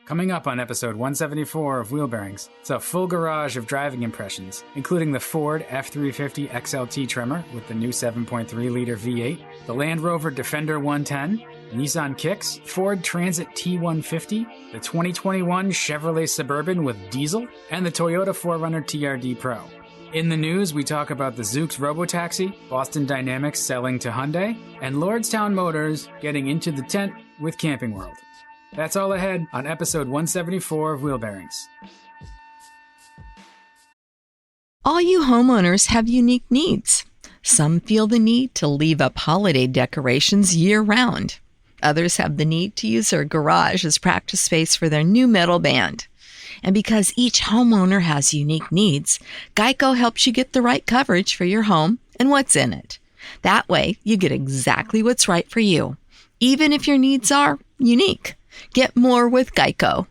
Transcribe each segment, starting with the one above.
Coming up on episode 174 of Wheel Bearings, it's a full garage of driving impressions, including the Ford F-350 XLT Tremor with the new 7.3-liter V8, the Land Rover Defender 110, Nissan Kicks, Ford Transit T150, the 2021 Chevrolet Suburban with diesel, and the Toyota 4Runner TRD Pro. In the news, we talk about the Zoox robotaxi, Boston Dynamics selling to Hyundai, and Lordstown Motors getting into the tent with Camping World. That's all ahead on episode 174 of Wheel Bearings. All you homeowners have unique needs. Some feel the need to leave up holiday decorations year-round. Others have the need to use their garage as practice space for their new metal band. And because each homeowner has unique needs, Geico helps you get the right coverage for your home and what's in it. That way, you get exactly what's right for you, even if your needs are unique. Get more with Geico.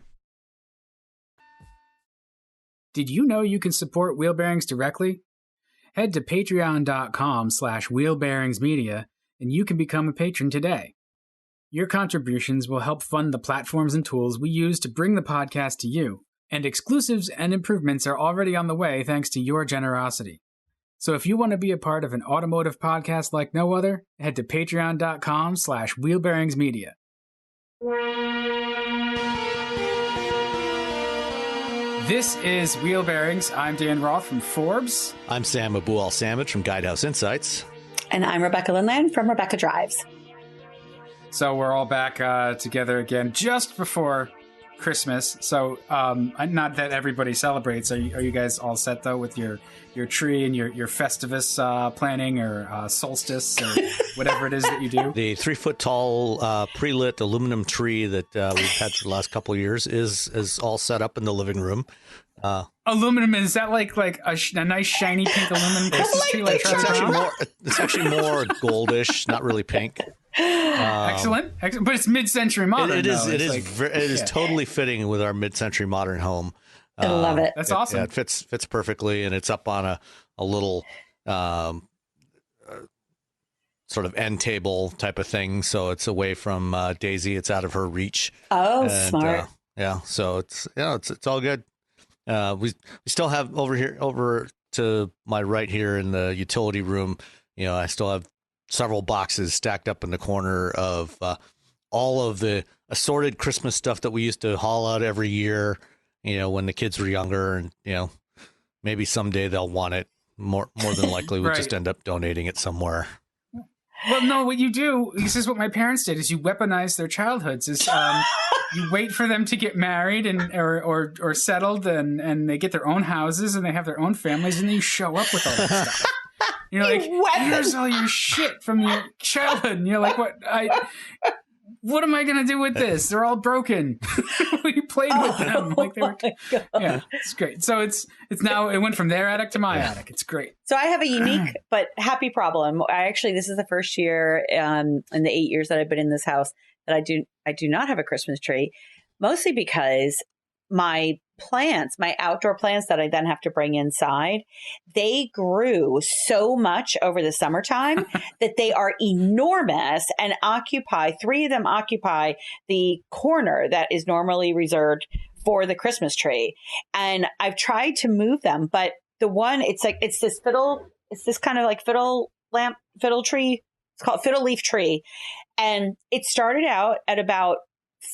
Did you know you can support Wheel Bearings directly? Head to patreon.com/wheelbearingsmedia and you can become a patron today. Your contributions will help fund the platforms and tools we use to bring the podcast to you, and exclusives and improvements are already on the way thanks to your generosity. So if you want to be a part of an automotive podcast like no other, head to patreon.com/wheelbearingsmedia. This is Wheel Bearings. I'm Dan Roth from Forbes. I'm Sam Abu-Al-Samad from Guidehouse Insights. And I'm Rebecca Lindland from Rebecca Drives. So we're all back together again just before Christmas. So not that everybody celebrates. Are you guys all set, though, with your tree and your Festivus planning or solstice or whatever it is that you do? The 3-foot tall pre-lit aluminum tree that we've had for the last couple of years is all set up in the living room. Aluminum, is that like a nice shiny pink aluminum Christmas tree? It's actually more goldish, not really pink. Excellent, but it's mid-century modern. It is totally fitting with our mid-century modern home. I love it. That's awesome. Yeah, it fits perfectly, and it's up on a little sort of end table type of thing, so it's away from Daisy. It's out of her reach. Oh, smart. So it's all good. We still have over to my right here in the utility room. I still have several boxes stacked up in the corner of all of the assorted Christmas stuff that we used to haul out every year, when the kids were younger, and, maybe someday they'll want it. More than likely, we'll Right. just end up donating it somewhere. Well, no, what you do, this is what my parents did, is you weaponize their childhoods. Is you wait for them to get married or settled and they get their own houses and they have their own families, and then you show up with all that stuff. You're like, here's all your shit from your childhood. And you're like, what am I going to do with this? They're all broken. We played with them. Like they were, yeah, it's great. So it's now, it went from their attic to my attic. It's great. So I have a unique but happy problem. This is the first year in the 8 years that I've been in this house that I do not have a Christmas tree, mostly because my outdoor plants that I then have to bring inside, they grew so much over the summertime that they are enormous and three of them occupy the corner that is normally reserved for the Christmas tree. And I've tried to move them, but the one, it's this kind of like fiddle tree. It's called fiddle leaf tree. And it started out at about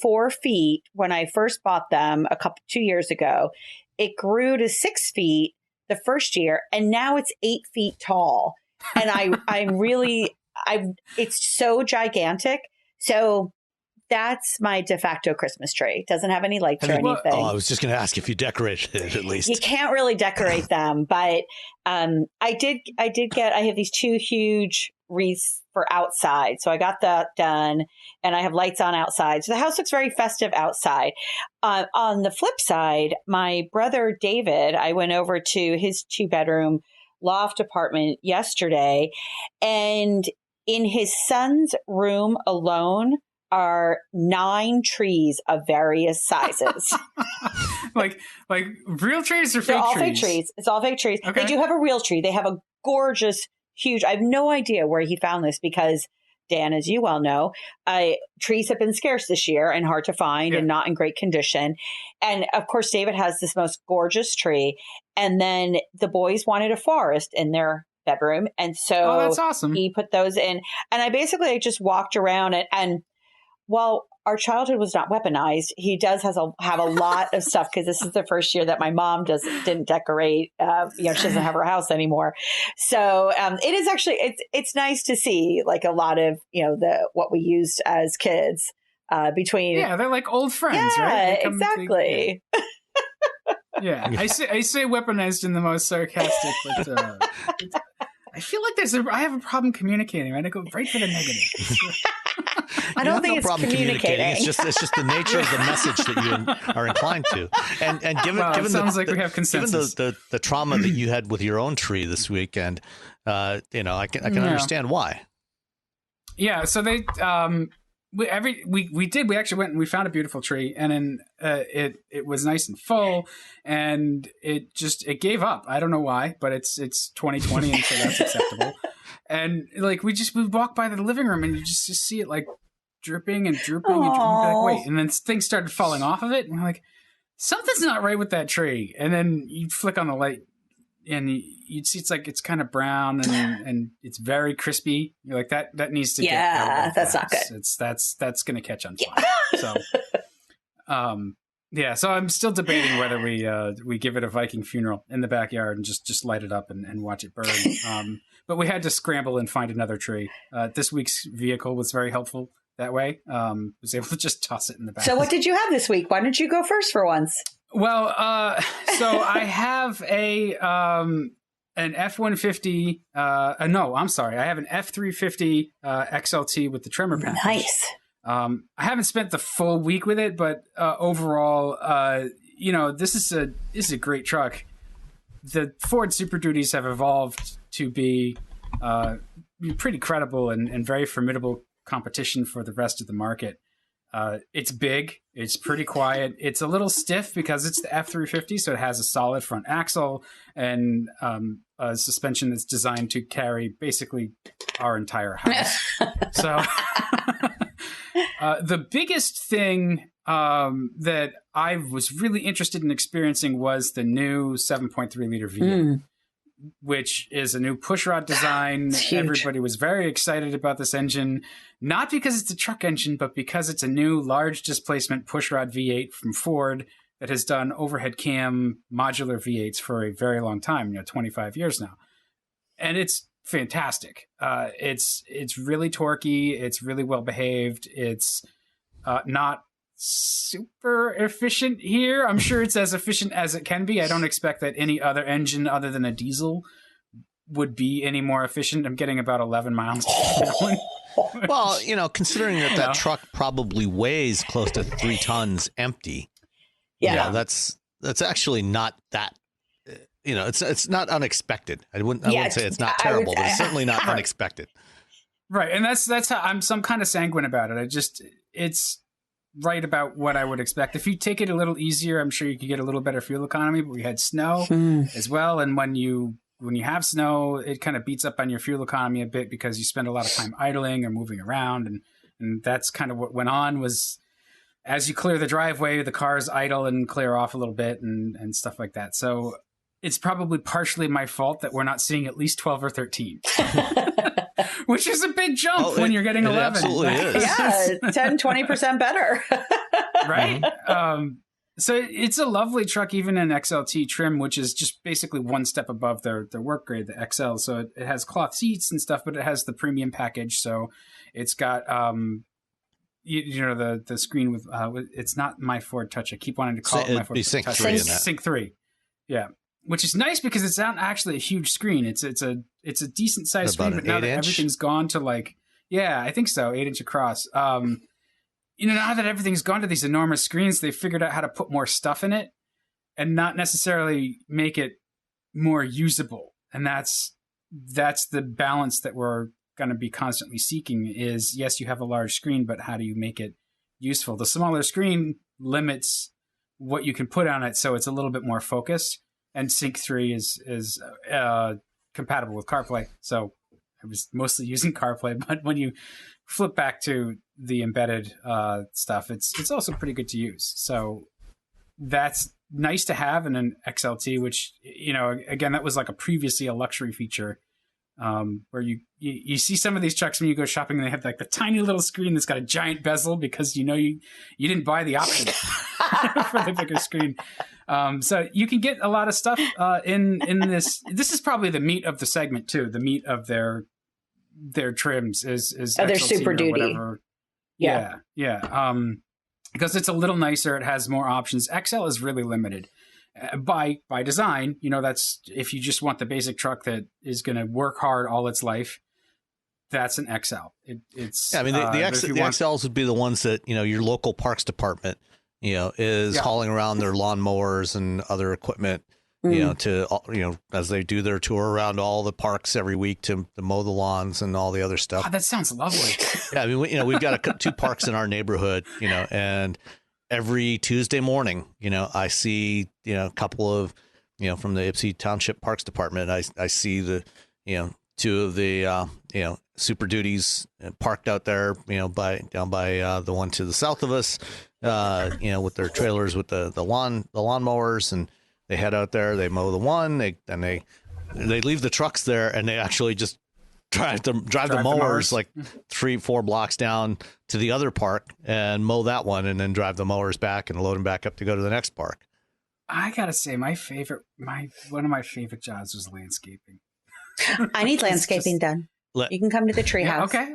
4 feet when I first bought them 2 years ago. It grew to 6 feet the first year, and now it's 8 feet tall. And it's so gigantic. So that's my de facto Christmas tree. It doesn't have any lights or anything. Oh, I was just going to ask if you decorated it at least. You can't really decorate them, but I have these 2 huge wreaths for outside. So I got that done, and I have lights on outside. So the house looks very festive outside. On the flip side, my brother David, I went over to his 2-bedroom loft apartment yesterday, and in his son's room alone are 9 trees of various sizes. like real trees or fake trees? They're all fake trees. It's all fake trees. Okay. They do have a real tree. They have a gorgeous, huge, I have no idea where he found this because Dan, as you well know, trees have been scarce this year and hard to find and not in great condition. And of course, David has this most gorgeous tree. And then the boys wanted a forest in their bedroom. And so that's awesome. He put those in. And I basically just walked around and while our childhood was not weaponized, he does have a lot of stuff because this is the first year that my mom didn't decorate. She doesn't have her house anymore. So it is actually, it's nice to see like a lot of, what we used as kids between. Yeah, they're like old friends, right? Exactly. Yeah, I say weaponized in the most sarcastic, but I feel like I have a problem communicating. Right? I go right for the negative. I don't think it's communicating. It's just the nature of the message that you are inclined to. And given it sounds like we have consensus. Given the trauma that you had with your own tree this weekend, I can understand why. Yeah. So they we actually went and we found a beautiful tree, and then it was nice and full, and it gave up. I don't know why, but it's 2020, and so that's acceptable. And like we walked by the living room, and you just see it like dripping and drooping and drooping. Like, wait, and then things started falling off of it, and we're like, something's not right with that tree. And then you flick on the light, and you'd see it's kind of brown and it's very crispy. You're like, that needs to get out. That's not good. That's going to catch on fire. So, so I'm still debating whether we give it a Viking funeral in the backyard and just light it up and watch it burn. But we had to scramble and find another tree. This week's vehicle was very helpful that way. Was able to just toss it in the back. So what did you have this week? Why don't you go first for once? Well, so I have an F-150. No, I'm sorry. I have an F-350 XLT with the Tremor package. Nice. I haven't spent the full week with it, but overall, this is a great truck. The Ford Super Duties have evolved to be pretty credible and very formidable competition for the rest of the market. It's big. It's pretty quiet. It's a little stiff because it's the F-350, so it has a solid front axle and a suspension that's designed to carry basically our entire house. So the biggest thing that I was really interested in experiencing was the new 7.3 liter V8. Which is a new pushrod design. Everybody was very excited about this engine, not because it's a truck engine, but because it's a new large displacement pushrod V8 from Ford that has done overhead cam modular V8s for a very long time, 25 years now. And it's fantastic. It's really torquey. It's really well behaved. It's not super efficient here. I'm sure it's as efficient as it can be. I don't expect that any other engine other than a diesel would be any more efficient. I'm getting about 11 miles per gallon. Well, considering that truck probably weighs close to 3 tons empty. Yeah, that's actually not that. It's not unexpected. I wouldn't say it's not terrible, but it's certainly not unexpected. Right, and that's how I'm some kind of sanguine about it. It's right about what I would expect. If you take it a little easier, I'm sure you could get a little better fuel economy, but we had snow as well. And when you have snow, it kind of beats up on your fuel economy a bit because you spend a lot of time idling or moving around. And that's kind of what went on was as you clear the driveway, the cars idle and clear off a little bit and stuff like that. So it's probably partially my fault that we're not seeing at least 12 or 13. Which is a big jump when you're getting 11. It absolutely is. Yeah, 10, 20% better. Right? So it's a lovely truck, even in XLT trim, which is just basically one step above their work grade, the XL. So it has cloth seats and stuff, but it has the premium package. So it's got, the screen with, it's not my Ford Touch. I keep wanting to call it my Ford Sync Touch. 3 in that. Sync 3. Yeah. Which is nice because it's not actually a huge screen. It's a decent sized screen, but now that everything's gone to I think so, 8-inch across. Now that everything's gone to these enormous screens, they've figured out how to put more stuff in it and not necessarily make it more usable. And that's the balance that we're going to be constantly seeking is, yes, you have a large screen, but how do you make it useful? The smaller screen limits what you can put on it, so it's a little bit more focused. And Sync 3 is compatible with CarPlay. So I was mostly using CarPlay, but when you flip back to the embedded stuff, it's also pretty good to use. So that's nice to have in an XLT, which, you know, again, that was like previously a luxury feature, where you see some of these trucks when you go shopping and they have like the tiny little screen that's got a giant bezel because, you know, you didn't buy the option for the bigger screen. So you can get a lot of stuff in this. This is probably the meat of the segment too. The meat of their trims is their XLT Super or Duty. whatever. Yeah. Because it's a little nicer. It has more options. XL is really limited by design. You know, that's if you just want the basic truck that is going to work hard all its life. That's an XL. It's I mean, the XLs would be the ones that, you know, your local parks department, you know, is hauling around their lawnmowers and other equipment, you know, as they do their tour around all the parks every week to mow the lawns and all the other stuff. Oh, that sounds lovely. Yeah, I mean, we've got two parks in our neighborhood, you know, and every Tuesday morning, you know, I see, you know, a couple of, you know, from the Ypsi Township Parks Department, I see the, you know, two of the, you know, Super Duties parked out there, you know, down by the one to the south of us, you know, with their trailers with the lawnmowers, and they head out there, they mow the one, they leave the trucks there, and they actually just drive the mowers like 3-4 blocks down to the other park and mow that one, and then drive the mowers back and load them back up to go to the next park. I gotta say, one of my favorite jobs was landscaping. I need landscaping done. You can come to the treehouse. Okay.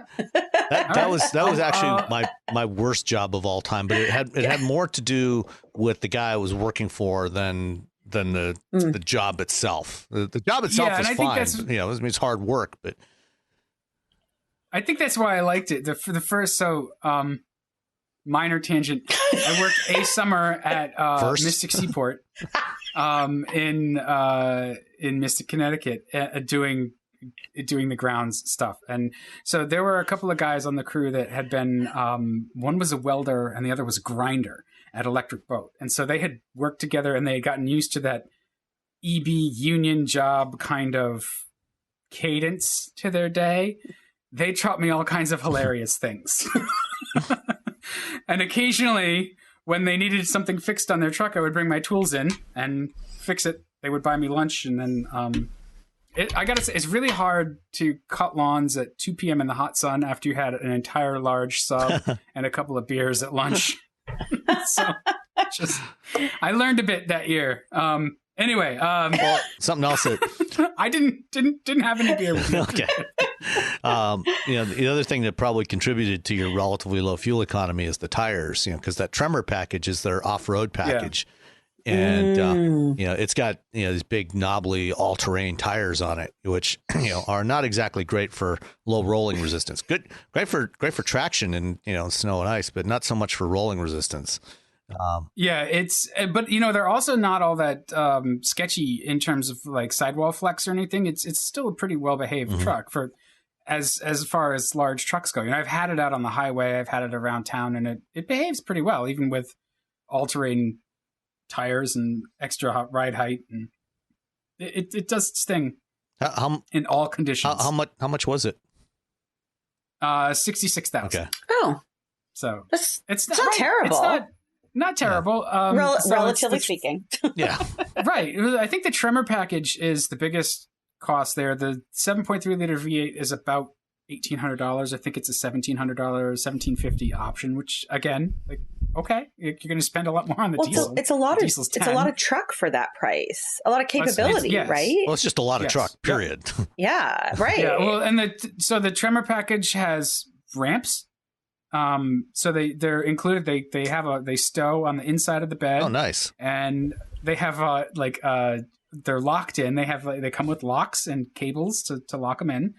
That was actually my worst job of all time, but it had more to do with the guy I was working for than the job itself. The job itself is fine. You know, it's hard work, but I think that's why I liked it. For the first, minor tangent. I worked a summer at Mystic Seaport in Mystic, Connecticut, doing the grounds stuff. And so there were a couple of guys on the crew that had been, one was a welder and the other was a grinder at Electric Boat. And so they had worked together and they had gotten used to that EB union job kind of cadence to their day. They taught me all kinds of hilarious things. And occasionally when they needed something fixed on their truck, I would bring my tools in and fix it. They would buy me lunch, and then I gotta say, it's really hard to cut lawns at 2 p.m. in the hot sun after you had an entire large sub and a couple of beers at lunch. So I learned a bit that year. Anyway, well, something else that I didn't have any beer with me. Okay. You know, the other thing that probably contributed to your relatively low fuel economy is the tires, you know, because that Tremor package is their off-road package. Yeah. And, you know, it's got, you know, these big knobbly all-terrain tires on it, which, you know, are not exactly great for low rolling resistance. Great for traction and, you know, snow and ice, but not so much for rolling resistance. But you know, they're also not all that sketchy in terms of like sidewall flex or anything. It's still a pretty well behaved truck for as far as large trucks go. You know, I've had it out on the highway, I've had it around town, and it behaves pretty well, even with all terrain tires and extra ride height, and it does its thing in all conditions. How much was it? 66,000. Okay. Oh, so it's not terrible. It's not terrible. Relatively speaking. Yeah. Right. I think the Tremor package is the biggest cost there. The 7.3 liter V8 is about $1,800. I think it's a $1,700, $1,750 option, which again, like, okay, you're going to spend a lot more on the diesel. It's a lot of truck for that price. A lot of capability, right? Well, it's just a lot of truck, period. Yeah, right. Yeah. Well, and the Tremor package has ramps. So they're included. They stow on the inside of the bed. Oh, nice. And they have they're locked in. They come with locks and cables to lock them in.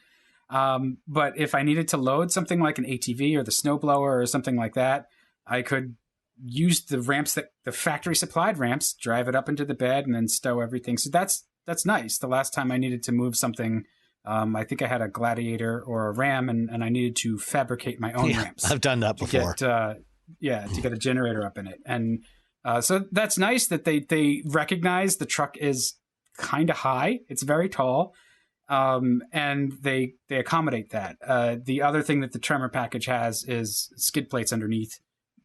But if I needed to load something like an ATV or the snowblower or something like that, I could use the ramps, the factory supplied ramps, drive it up into the bed and then stow everything. So that's nice. The last time I needed to move something, I think I had a Gladiator or a Ram, and I needed to fabricate my own ramps. I've done that before. To get a generator up in it. And so that's nice that they recognize the truck is kind of high. It's very tall. and they accommodate that. The other thing that the Tremor package has is skid plates underneath,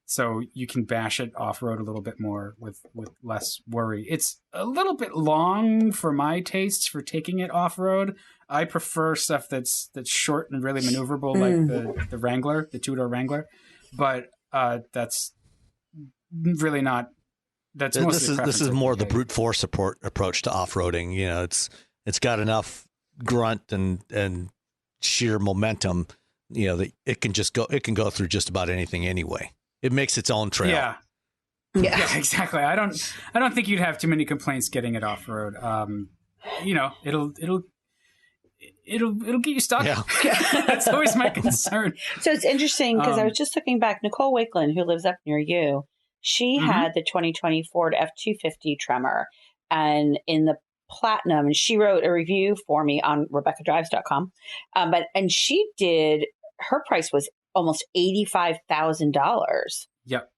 so you can bash it off-road a little bit more with less worry. It's a little bit long for my tastes for taking it off-road. I prefer stuff that's short and really maneuverable, like the Wrangler, the two-door Wrangler. But that's really not. That's mostly this is more the brute force approach to off-roading. You know, it's got enough grunt and sheer momentum, you know, that it can go through just about anything anyway. It makes its own trail. Yeah, exactly. I don't think you'd have too many complaints getting it off road. You know, it'll get you stuck. Yeah. That's always my concern. So it's interesting because I was just looking back. Nicole Wakeland, who lives up near you, she had the 2020 Ford F-250 Tremor, and in the Platinum, and she wrote a review for me on RebeccaDrives.com. And she did, her price was almost $85,000. Yep.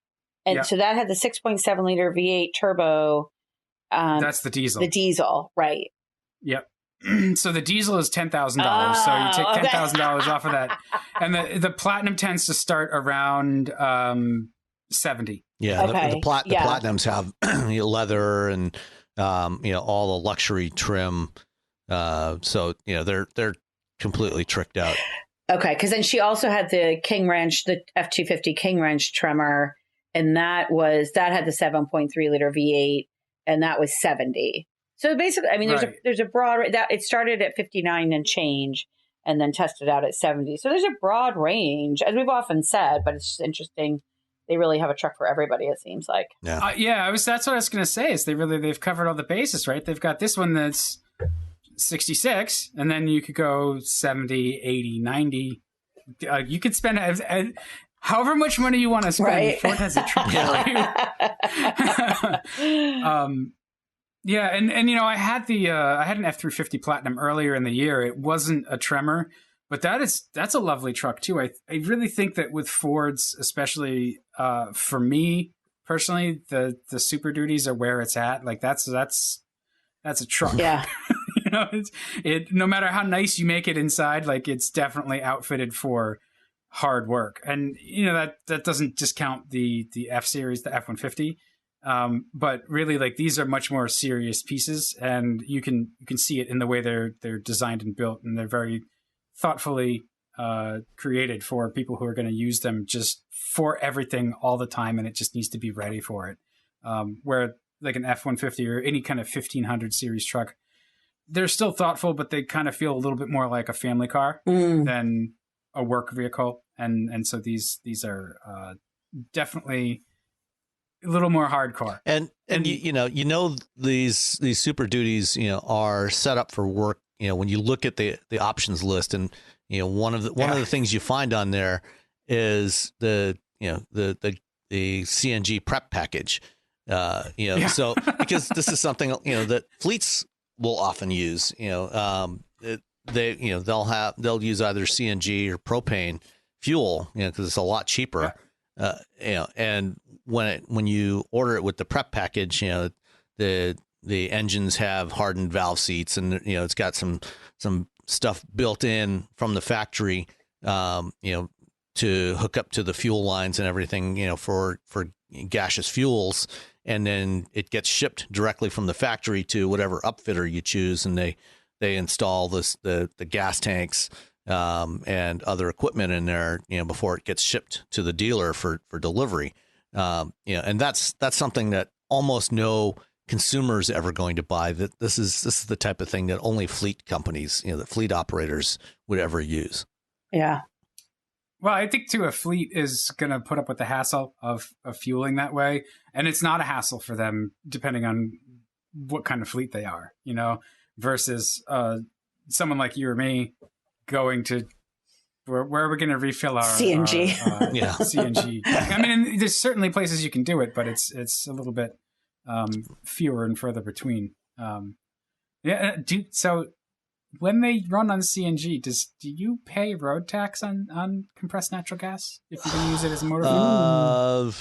And so that had the 6.7 liter V8 turbo. That's the diesel. The diesel, right. Yep. So the diesel is $10,000. So you take $10,000 off of that. And the Platinum tends to start around 70. Yeah. Okay. The Platinums have leather and all the luxury trim. So, you know, they're completely tricked out. Okay. Because then she also had the King Ranch, the F-250 King Ranch Tremor. And that had the 7.3 liter V8, and that was 70. So basically, I mean, there's a broad, that it started at 59 and change and then tested out at 70. So there's a broad range, as we've often said, but it's just interesting. They really have a truck for everybody, it seems like. Yeah. That's what I was going to say is they've covered all the bases, right? They've got this one that's 66, and then you could go 70, 80, 90. You could spend however much money you want to spend. Right. Ford has a truck for you. Yeah, and you know, I had an F-350 Platinum earlier in the year. It wasn't a Tremor, but that's a lovely truck too. I really think that with Fords, especially for me personally, the Super Duties are where it's at. Like that's a truck. Yeah. You know, it no matter how nice you make it inside, like it's definitely outfitted for hard work. And you know, that doesn't discount the F series, the F-150. But really, like, these are much more serious pieces, and you can see it in the way they're designed and built, and they're very thoughtfully created for people who are going to use them just for everything all the time, and it just needs to be ready for it. Where like an F-150 or any kind of 1500 series truck, they're still thoughtful, but they kind of feel a little bit more like a family car than a work vehicle, and so these are definitely a little more hardcore. And you know these Super Duties, you know, are set up for work. You know, when you look at the options list, and you know, one of the things you find on there is the CNG prep package. So because this is something, you know, that fleets will often use. You know, they'll use either CNG or propane fuel, you know, because it's a lot cheaper. And when you order it with the prep package, you know, the engines have hardened valve seats, and you know, it's got some stuff built in from the factory, you know, to hook up to the fuel lines and everything, you know, for gaseous fuels, and then it gets shipped directly from the factory to whatever upfitter you choose, and they install the gas tanks and other equipment in there, you know, before it gets shipped to the dealer for delivery. You know, and that's something that almost no consumer is ever going to buy. That this is the type of thing that only fleet companies, you know, that fleet operators would ever use. Yeah. Well, I think too, a fleet is going to put up with the hassle of fueling that way, and it's not a hassle for them, depending on what kind of fleet they are, you know, versus someone like you or me going to where are we going to refill our CNG? CNG. I mean, there's certainly places you can do it, but it's a little bit fewer and further between. So when they run on CNG, do you pay road tax on compressed natural gas if you can use it as a motor fuel?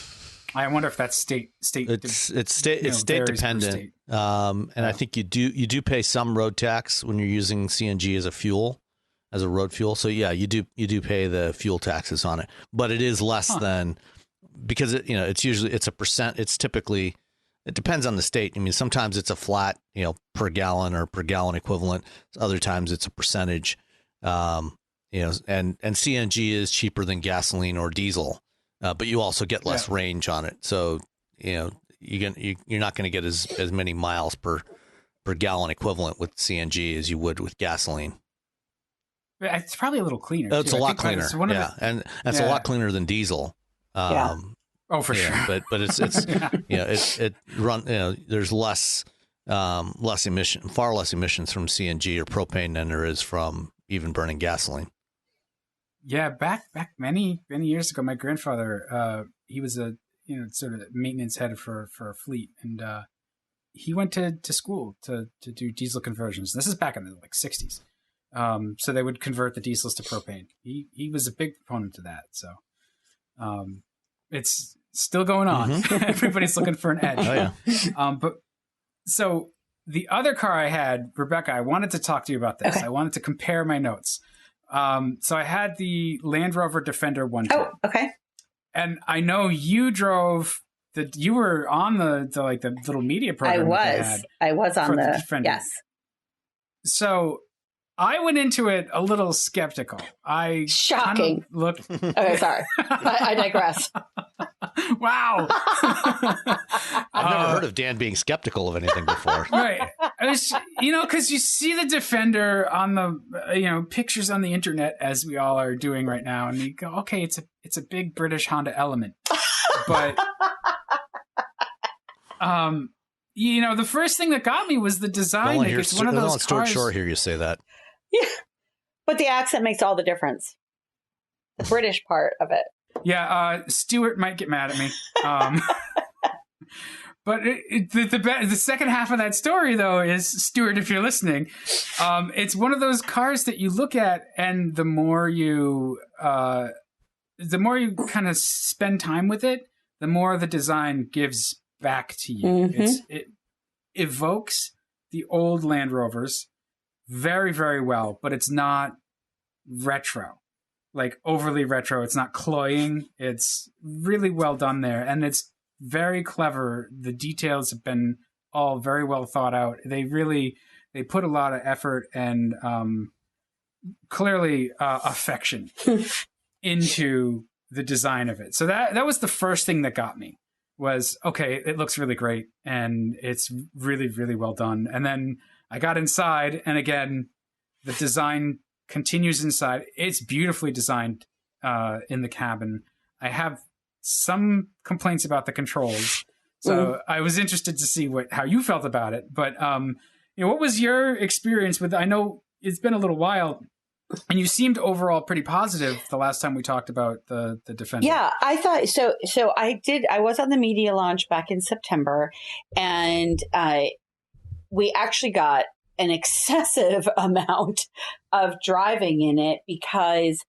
I wonder if that's state. It's state dependent, state. And I think you do pay some road tax when you're using CNG as a fuel, as a road fuel. So yeah, you do pay the fuel taxes on it, but it is less than, because it's a percent. It's typically, it depends on the state. I mean, sometimes it's a flat, per gallon or per gallon equivalent. Other times it's a percentage. And CNG is cheaper than gasoline or diesel. But you also get less range on it, so you're not going to get as many miles per gallon equivalent with CNG as you would with gasoline. It's probably a little cleaner. It's a lot cleaner, and it's a lot cleaner than diesel. Oh, for sure. But it's there's less far less emissions from CNG or propane than there is from even burning gasoline. Yeah, back many years ago, my grandfather, he was a sort of maintenance head for a fleet, and he went to school to do diesel conversions. This is back in the 60s, so they would convert the diesels to propane. He was a big proponent of that. So it's still going on. Mm-hmm. Everybody's looking for an edge. Oh yeah. But so the other car I had, Rebecca, I wanted to talk to you about this. Okay. I wanted to compare my notes. So I had the Land Rover Defender 110. Oh, okay. And I know you drove you were on the little media program. I was on the Defender. Yes. So I went into it a little skeptical. Shocking. Looked. Okay, sorry. I digress. Wow. I've never heard of Dan being skeptical of anything before. Right. Because you see the Defender on the, pictures on the internet, as we all are doing right now, and you go, okay, it's a big British Honda Element. But, the first thing that got me was the design. It's one of those cars. Stuart Shore hear you say that. Yeah. But the accent makes all the difference. The British part of it. Yeah, Stuart might get mad at me. But the second half of that story, though, is, Stuart, if you're listening, it's one of those cars that you look at, and the more you kind of spend time with it, the more the design gives back to you. Mm-hmm. It evokes the old Land Rovers very, very well, but it's not retro. Like overly retro. It's not cloying. It's really well done there. And it's very clever. The details have been all very well thought out. They put a lot of effort and clearly affection into the design of it. So that was the first thing that got me, was, okay, it looks really great and it's really, really well done. And then I got inside, and again, the design continues inside. It's beautifully designed in the cabin. I have some complaints about the controls, so I was interested to see how you felt about it. But what was your experience with? I know it's been a little while, and you seemed overall pretty positive the last time we talked about the Defender. Yeah, I thought so. So I did. I was on the media launch back in September, and we actually got an excessive amount of driving in it, because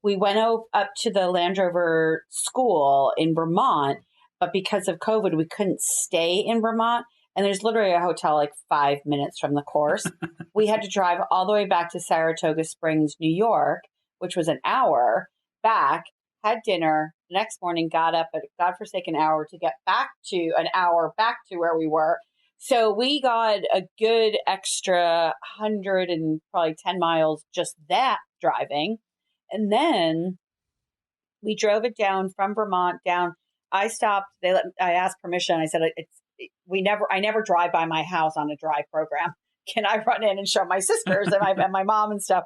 we went up to the Land Rover school in Vermont, but because of COVID, we couldn't stay in Vermont. And there's literally a hotel like 5 minutes from the course. We had to drive all the way back to Saratoga Springs, New York, which was an hour back, had dinner. The next morning, got up at a godforsaken hour to get an hour back to where we were. So we got a good extra 100 and probably 10 miles just that driving. And then we drove it down from Vermont down. I stopped. I asked permission. I said, I never drive by my house on a drive program. Can I run in and show my sisters and my mom and stuff?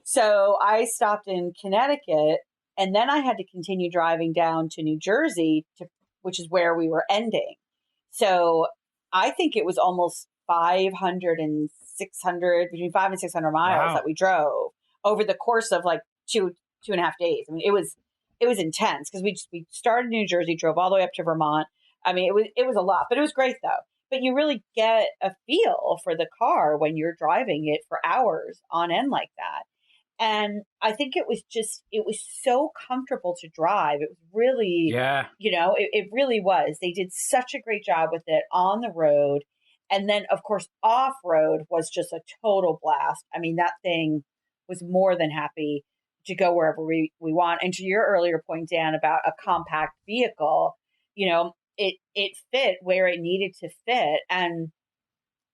So I stopped in Connecticut, and then I had to continue driving down to New Jersey, which is where we were ending. So I think it was almost 500 and 600, between 500 and 600 miles that we drove over the course of like two and a half days. I mean, it was intense, because we started in New Jersey, drove all the way up to Vermont. I mean, it was a lot, but it was great though. But you really get a feel for the car when you're driving it for hours on end like that. And I think it was so comfortable to drive. It was really, it really was. They did such a great job with it on the road. And then, of course, off road was just a total blast. I mean, that thing was more than happy to go wherever we want. And to your earlier point, Dan, about a compact vehicle, it fit where it needed to fit. And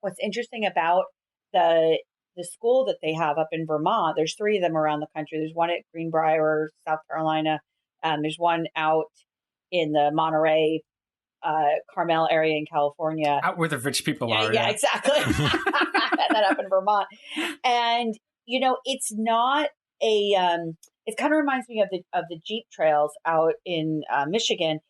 what's interesting about the school that they have up in Vermont, there's 3 of them around the country. There's one at Greenbrier, South Carolina. There's one out in the Monterey, Carmel area in California. Out where the rich people are. Yeah, exactly. And then up in Vermont. And, it's not it kind of reminds me of the Jeep trails out in Michigan.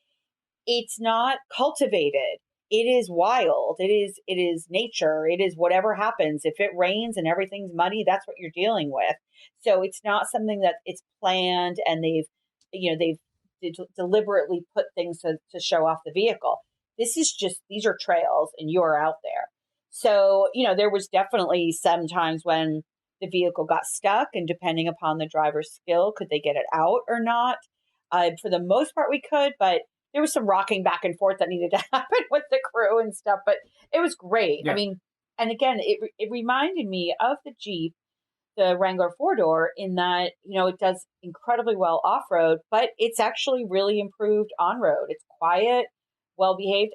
It's not cultivated. It is wild. It is nature. It is whatever happens. If it rains and everything's muddy, that's what you're dealing with. So it's not something that it's planned and they've deliberately put things to show off the vehicle. These are trails and you're out there. So, there was definitely some times when the vehicle got stuck, and depending upon the driver's skill, could they get it out or not? For the most part, we could, but there was some rocking back and forth that needed to happen with the crew and stuff, but it was great. Yeah. I mean, and again, it reminded me of the Jeep, the Wrangler 4-door, in that, it does incredibly well off-road, but it's actually really improved on-road. It's quiet, well-behaved.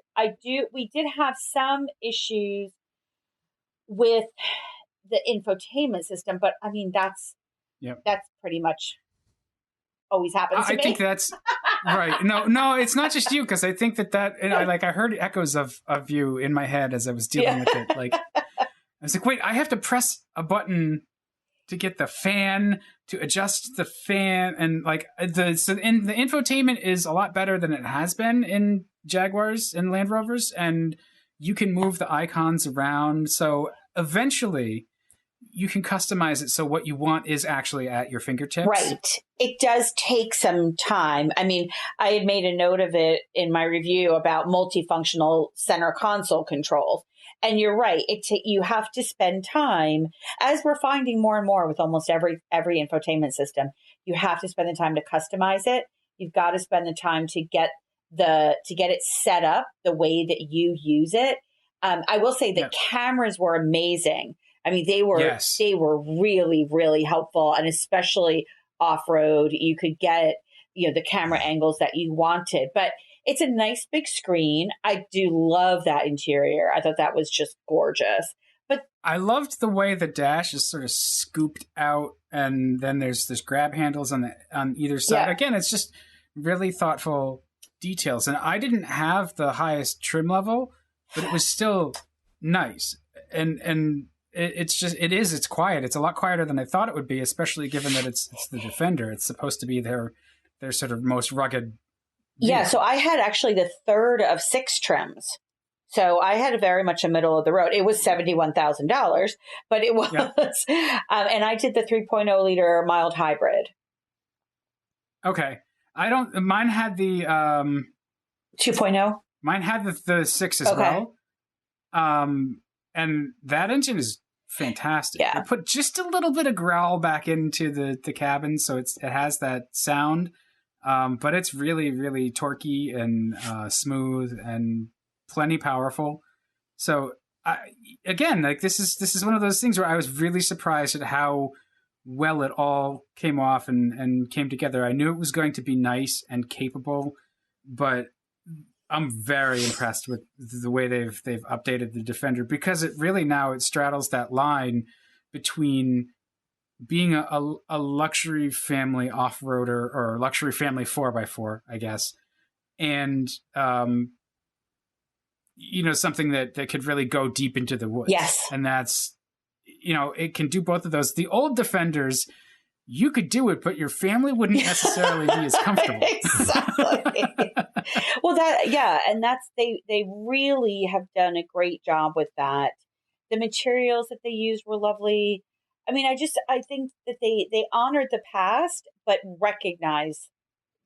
We did have some issues with the infotainment system, but I mean, that's pretty much always happens to me. I think that's right. No, it's not just you, because I think that and I heard echoes of you in my head as I was dealing with it. Like, I was like, wait, I have to press a button to get the fan, to adjust the fan, and the infotainment is a lot better than it has been in Jaguars and Land Rovers, and you can move the icons around. So eventually you can customize it so what you want is actually at your fingertips. Right. It does take some time. I mean, I had made a note of it in my review about multifunctional center console controls. And you're right. You have to spend time, as we're finding more and more with almost every infotainment system. You have to spend the time to customize it. You've got to spend the time to get it set up the way that you use it. I will say the cameras were amazing. I mean, they were really, really helpful, and especially off-road, you could get, the camera angles that you wanted. But it's a nice big screen. I do love that interior. I thought that was just gorgeous. But I loved the way the dash is sort of scooped out, and then there's grab handles on either side. Yeah. Again, it's just really thoughtful details. And I didn't have the highest trim level, but it was still nice. And it's quiet. It's a lot quieter than I thought it would be, especially given that it's the Defender. It's supposed to be their sort of most rugged vehicle. Yeah, so I had actually the third of 6 trims. So I had very much a middle of the road. It was $71,000, but it was, and I did the 3.0 liter mild hybrid. Okay. Mine had the 2.0. Mine had the 6 as well. And that engine is fantastic. Yeah. I put just a little bit of growl back into the cabin, so it has that sound. But it's really, really torquey and smooth and plenty powerful. So this is one of those things where I was really surprised at how well it all came off and came together. I knew it was going to be nice and capable, but I'm very impressed with the way they've updated the Defender, because it really now it straddles that line between being a luxury family off-roader, or luxury family 4x4, I guess, and something that could really go deep into the woods. Yes. And that's, it can do both of those. The old Defenders, you could do it, but your family wouldn't necessarily be as comfortable. Exactly. Well, and that's they really have done a great job with that. The materials that they used were lovely. I mean, I think that they honored the past, but recognize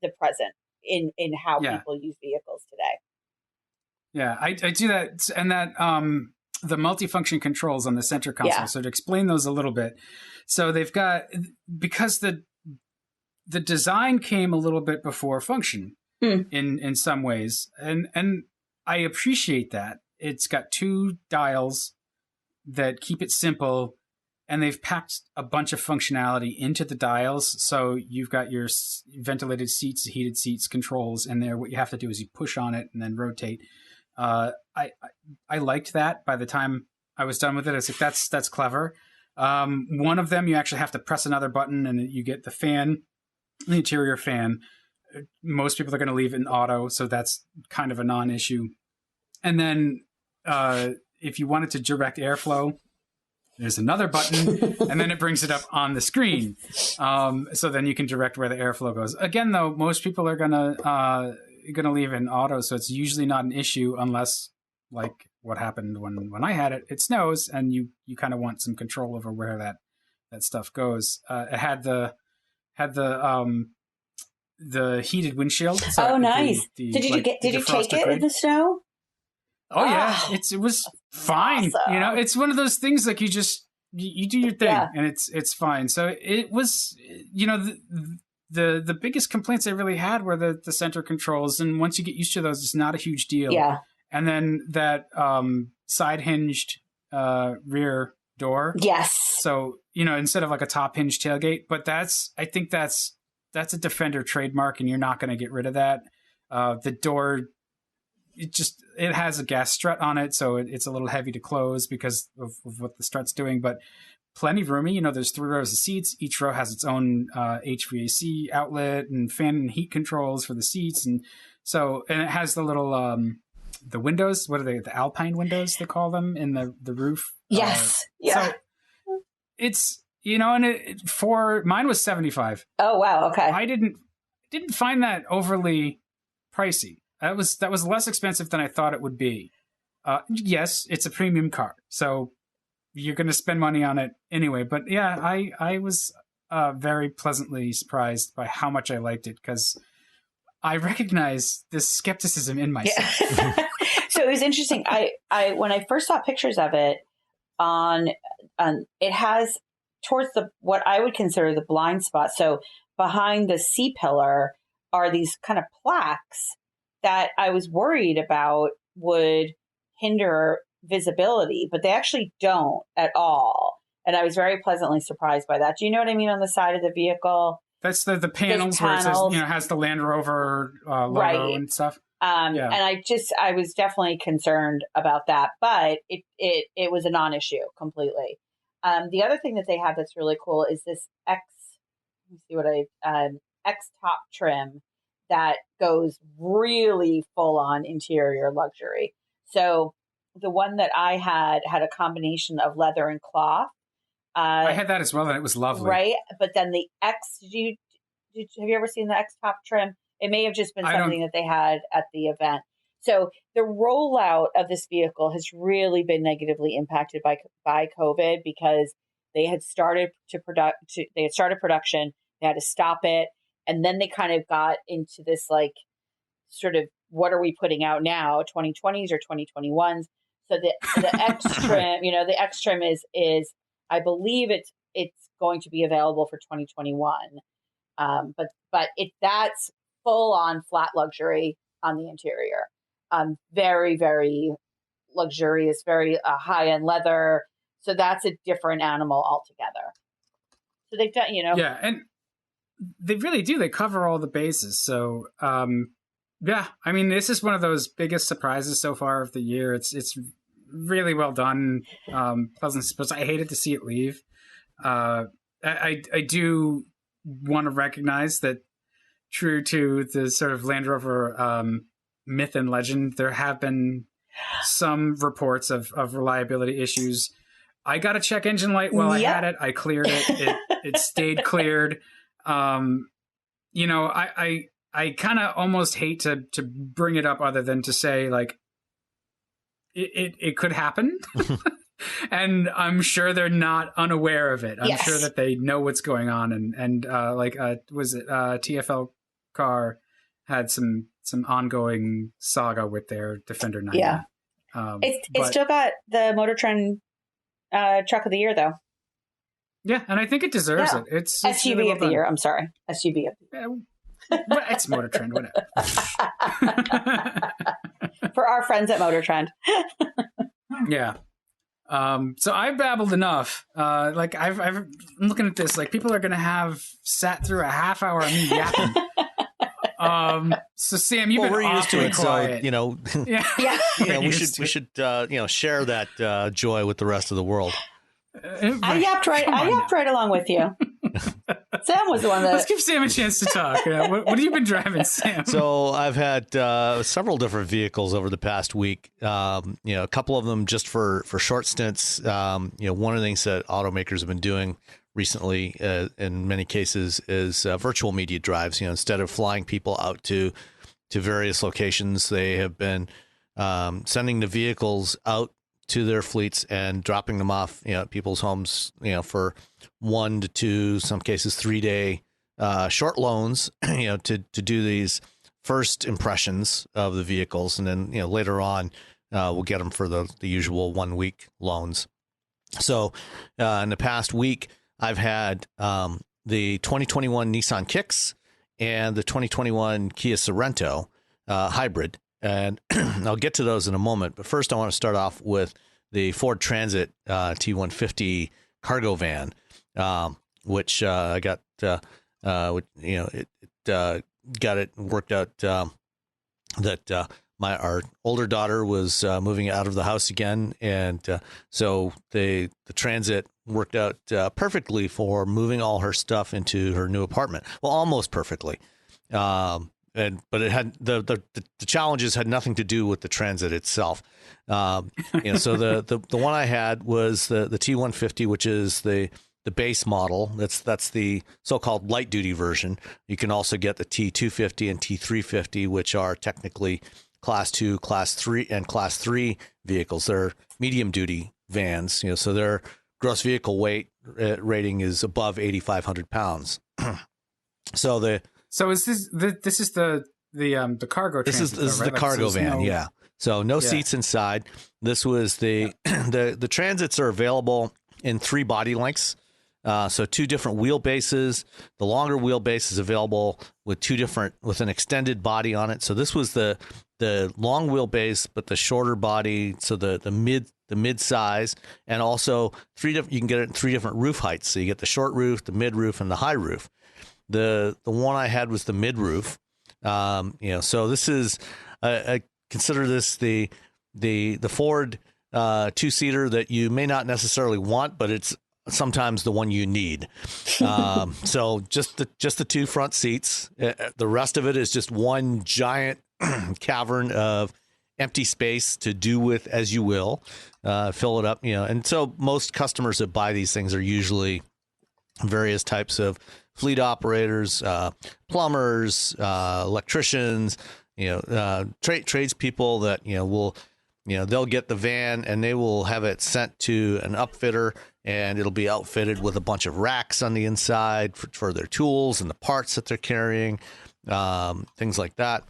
the present in how people use vehicles today. Yeah, I do that, and that the multifunction controls on the center console. Yeah. So to explain those a little bit, so they've got, because the design came a little bit before function in some ways, and I appreciate that. It's got 2 dials that keep it simple, and they've packed a bunch of functionality into the dials. So you've got your ventilated seats, heated seats, controls in there. What you have to do is you push on it and then rotate. I liked that. By the time I was done with it, I was like, that's clever. One of them, you actually have to press another button and you get the fan, the interior fan. Most people are going to leave it in auto, so that's kind of a non-issue. And then if you wanted to direct airflow, there's another button, and then it brings it up on the screen. So then you can direct where the airflow goes. Again, though, most people are gonna leave it in auto, so it's usually not an issue unless, like what happened when I had it, it snows, and you kind of want some control over where that stuff goes. It had the heated windshield. So nice! Did you take it in the snow? Oh yeah, it was fine. Awesome. You know, it's one of those things like you do your thing and it's fine. So it was, you know, the biggest complaints I really had were the center controls, and once you get used to those, it's not a huge deal. Yeah. And then that side hinged rear door. Yes. So, you know, instead of like a top hinge tailgate, but I think that's a Defender trademark, and you're not going to get rid of that. The door, it has a gas strut on it, so it's a little heavy to close because of what the strut's doing, but plenty roomy. You know, there's 3 rows of seats. Each row has its own HVAC outlet and fan and heat controls for the seats. And it has the little, the windows, what are they? The Alpine windows, they call them, in the roof. Yes. Yeah. So it's, you know, and mine was $75. Oh, wow. Okay. I didn't find that overly pricey. That was less expensive than I thought it would be. Yes, it's a premium car, so you're going to spend money on it anyway. But yeah, I was very pleasantly surprised by how much I liked it, because I recognize this skepticism in myself. Yeah. So it was interesting. I when I first saw pictures of it it has towards what I would consider the blind spot. So behind the C pillar are these kind of plaques that I was worried about would hinder visibility, but they actually don't at all. And I was very pleasantly surprised by that. Do you know what I mean on the side of the vehicle? That's the panels where it says, you know, has the Land Rover logo and stuff. And I was definitely concerned about that, but it was a non-issue completely. The other thing that they have that's really cool is this X top trim that goes really full on interior luxury. So the one that I had a combination of leather and cloth. I had that as well, and it was lovely. Right. But then the X, have you ever seen the X top trim? It may have just been something that they had at the event. So the rollout of this vehicle has really been negatively impacted by COVID, because they had started production, they had to stop it, and then they kind of got into this like sort of, what are we putting out now, 2020s or 2021s? So the X trim, you know, the X trim is I believe it's going to be available for 2021. But that's full on flat luxury on the interior. Very, very luxurious, very high end leather. So that's a different animal altogether. So they've done, you know. Yeah, and they really do. They cover all the bases. So, yeah, I mean, this is one of those biggest surprises so far of the year. It's really well done. Pleasant surprise. I hated to see it leave. I do want to recognize that, true to the sort of Land Rover myth and legend, there have been some reports of reliability issues. I got a check engine light while I had it. I cleared it. It stayed cleared. You know, I kind of almost hate to bring it up, other than to say, like, it could happen. And I'm sure they're not unaware of it. I'm sure that they know what's going on. And was it TFL car had some ongoing saga with their Defender 90. Yeah. It's but- still got the Motor Trend Truck of the Year, though. Yeah, and I think it deserves it. It's SUV really well of the done. year. I'm sorry. SUV of the year. Well, it's Motor Trend, whatever. For our friends at Motor Trend. Yeah. So I've babbled enough. I'm looking at this. Like, people are going to have sat through a half hour of me yapping. So Sam, you've been we're used to awfully it, quiet. so Yeah. we should share that joy with the rest of the world. I yapped right along with you. Sam was the one that. Let's give Sam a chance to talk. What have you been driving, Sam? So I've had several different vehicles over the past week. A couple of them just for short stints. One of the things that automakers have been doing recently, in many cases, is virtual media drives. Instead of flying people out to various locations, they have been sending the vehicles out to their fleets and dropping them off, at people's homes, for 1 to 2, some cases 3-day short loans, to do these first impressions of the vehicles, and then later on we'll get them for the usual 1-week loans. So in the past week, I've had the 2021 Nissan Kicks and the 2021 Kia Sorento hybrid. And I'll get to those in a moment. But first, I want to start off with the Ford Transit T150 cargo van, which I got. Got it worked out that our older daughter was moving out of the house again, and so the Transit worked out perfectly for moving all her stuff into her new apartment. Well, almost perfectly. But it had the challenges had nothing to do with the Transit itself. So the one I had was the T150, which is the base model. That's the so-called light duty version. You can also get the T250 and T350, which are technically Class 2, Class 3, and Class 3 vehicles. They're medium duty vans. So their gross vehicle weight rating is above 8,500 pounds. So is this the cargo? This is the cargo van, yeah. So no seats inside. This was the Transits are available in 3 body lengths. So 2 different wheelbases. The longer wheelbase is available with an extended body on it. So this was the long wheelbase, but the shorter body. So the mid size, and also you can get it in 3 different roof heights. So you get the short roof, the mid roof, and the high roof. The one I had was the mid roof. So this is I consider this the Ford 2-seater that you may not necessarily want, but it's sometimes the one you need. So just the 2 front seats. The rest of it is just one giant cavern of empty space to do with as you will. Fill it up, And so most customers that buy these things are usually various types of fleet operators, plumbers, electricians, tradespeople that will, they'll get the van and they will have it sent to an upfitter, and it'll be outfitted with a bunch of racks on the inside for their tools and the parts that they're carrying, things like that.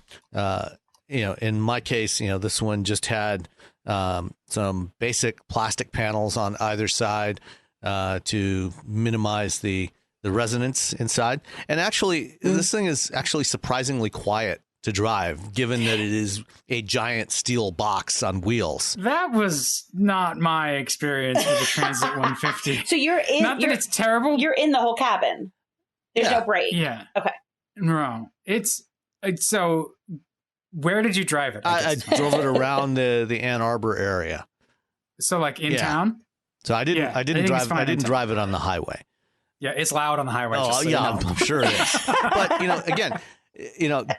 In my case, this one just had some basic plastic panels on either side to minimize the resonance inside. And actually, this thing is actually surprisingly quiet to drive, given that it is a giant steel box on wheels. That was not my experience with the Transit 150. So you're in. Not that it's terrible. You're in the whole cabin. There's no break. Yeah. Okay. No, it's so. Where did you drive it? I drove it around the Ann Arbor area. So like in town. So I didn't drive it on the highway. Yeah, it's loud on the highway. Oh, so yeah, I'm sure it is. But, again,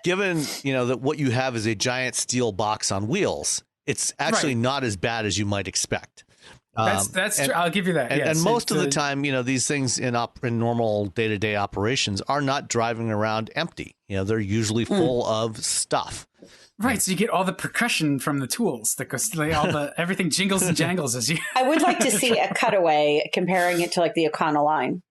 given, that what you have is a giant steel box on wheels, it's actually not as bad as you might expect. That's true. I'll give you that. And most of the time, these things in normal day-to-day operations are not driving around empty. They're usually full of stuff. Right, so you get all the percussion from the tools that goes, everything jingles and jangles as you. I would like to see a cutaway comparing it to like the O'Connell line.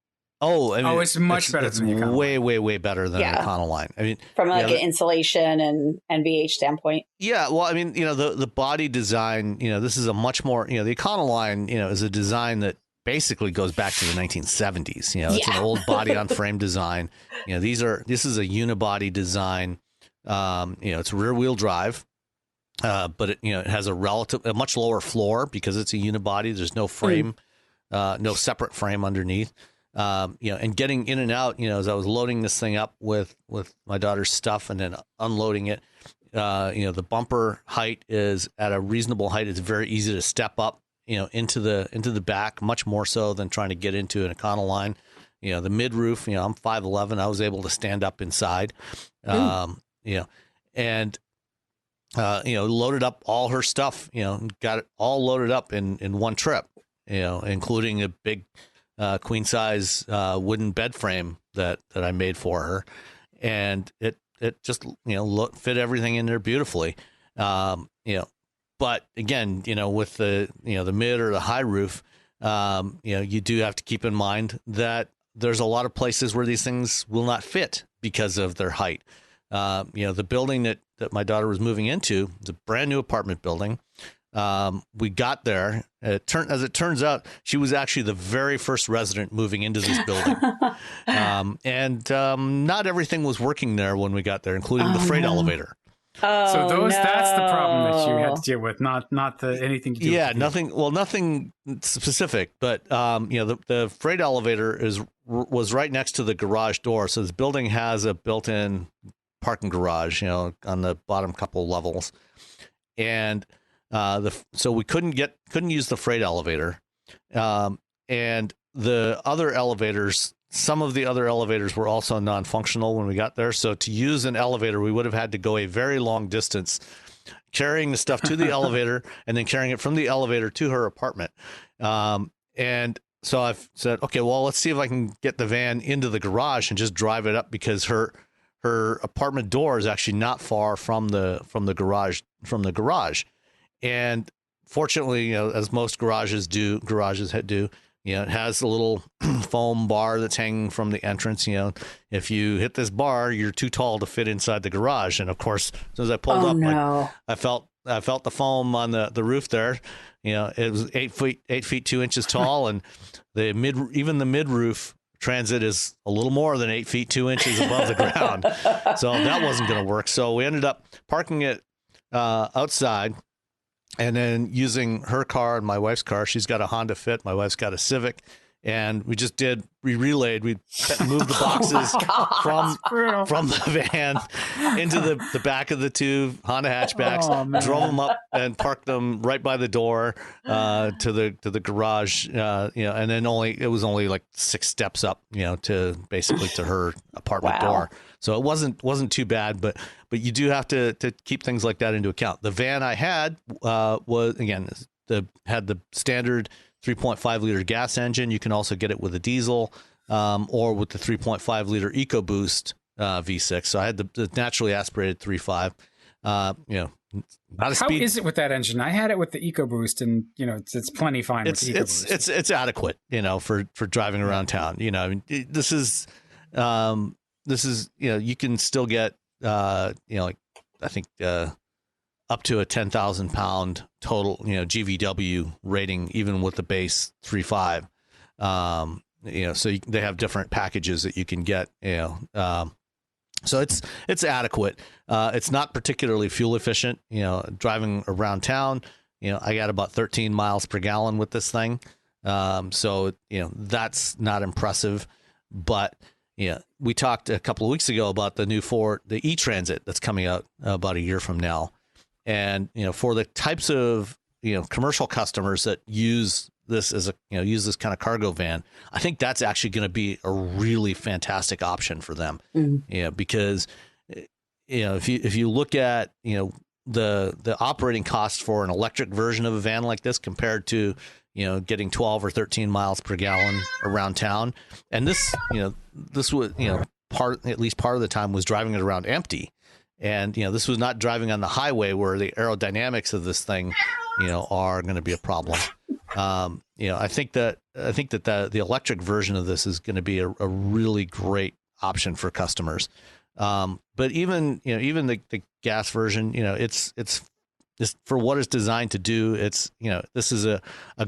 Oh, I mean, it's much better than the Econoline. Way better than an Econoline. I mean, from like an insulation and NVH standpoint. Yeah, well, I mean, the body design, this is a much more, the Econoline, is a design that basically goes back to the 1970s. It's an old body on frame design. This is a unibody design. It's rear wheel drive, but it has a much lower floor because it's a unibody. There's no frame, no separate frame underneath. And getting in and out, as I was loading this thing up with my daughter's stuff and then unloading it, the bumper height is at a reasonable height. It's very easy to step up, into the back, much more so than trying to get into an Econoline. The mid roof, I'm 5'11". I was able to stand up inside, and loaded up all her stuff, got it all loaded up in one trip, including a big queen size wooden bed frame that I made for her, and it just fit everything in there beautifully. But again, with the the mid or the high roof, you do have to keep in mind that there's a lot of places where these things will not fit because of their height. The building that my daughter was moving into is a brand new apartment building. We got there. As it turns out, she was actually the very first resident moving into this building. And not everything was working there when we got there, including the freight elevator. So that's the problem that you had to deal with, not anything to do with nothing specific, but the freight elevator was right next to the garage door. So this building has a built-in parking garage, on the bottom couple levels. And so we couldn't use the freight elevator, and the other elevators. Some of the other elevators were also non-functional when we got there. So to use an elevator, we would have had to go a very long distance, carrying the stuff to the elevator and then carrying it from the elevator to her apartment. And so I've said, okay, well, let's see if I can get the van into the garage and just drive it up, because her apartment door is actually not far from the garage. And fortunately, as most garages do, it has a little foam bar that's hanging from the entrance. If you hit this bar, you're too tall to fit inside the garage. And of course, as soon as I pulled up, I felt the foam on the roof there. It was 8 feet 2 inches tall, and even the mid roof Transit is a little more than 8 feet 2 inches above the ground. So that wasn't going to work. So we ended up parking it outside, and then using her car and my wife's car. She's got a Honda Fit. My wife's got a Civic. And we relayed. We moved the boxes from the van into the back of the two Honda hatchbacks, drove them up and parked them right by the door to the garage. And then it was only like 6 steps up, to her apartment door. So it wasn't too bad, but you do have to keep things like that into account. The van I had had the standard 3.5 liter gas engine. You can also get it with a diesel, or with the 3.5 liter EcoBoost V6. So I had the naturally aspirated 3.5. Not a speed. How is it with that engine? I had it with the EcoBoost, and it's plenty fine with the EcoBoost. It's adequate, for driving around town. This is you can still get I think up to a 10,000 pound total, GVW rating, even with the base 3.5. So they have different packages that you can get, so it's adequate. It's not particularly fuel efficient, driving around town. I got about 13 miles per gallon with this thing. So, that's not impressive, but we talked a couple of weeks ago about the new the E-Transit that's coming out about a year from now. And, for the types of, commercial customers that use this as use this kind of cargo van, I think that's actually going to be a really fantastic option for them. Because, if you look at, the operating costs for an electric version of a van like this compared to, getting 12 or 13 miles per gallon around town. And this was, at least part of the time was driving it around empty. And, this was not driving on the highway where the aerodynamics of this thing, are going to be a problem. I think that the electric version of this is going to be a really great option for customers. But even the gas version, it's for what it's designed to do. It's, this is a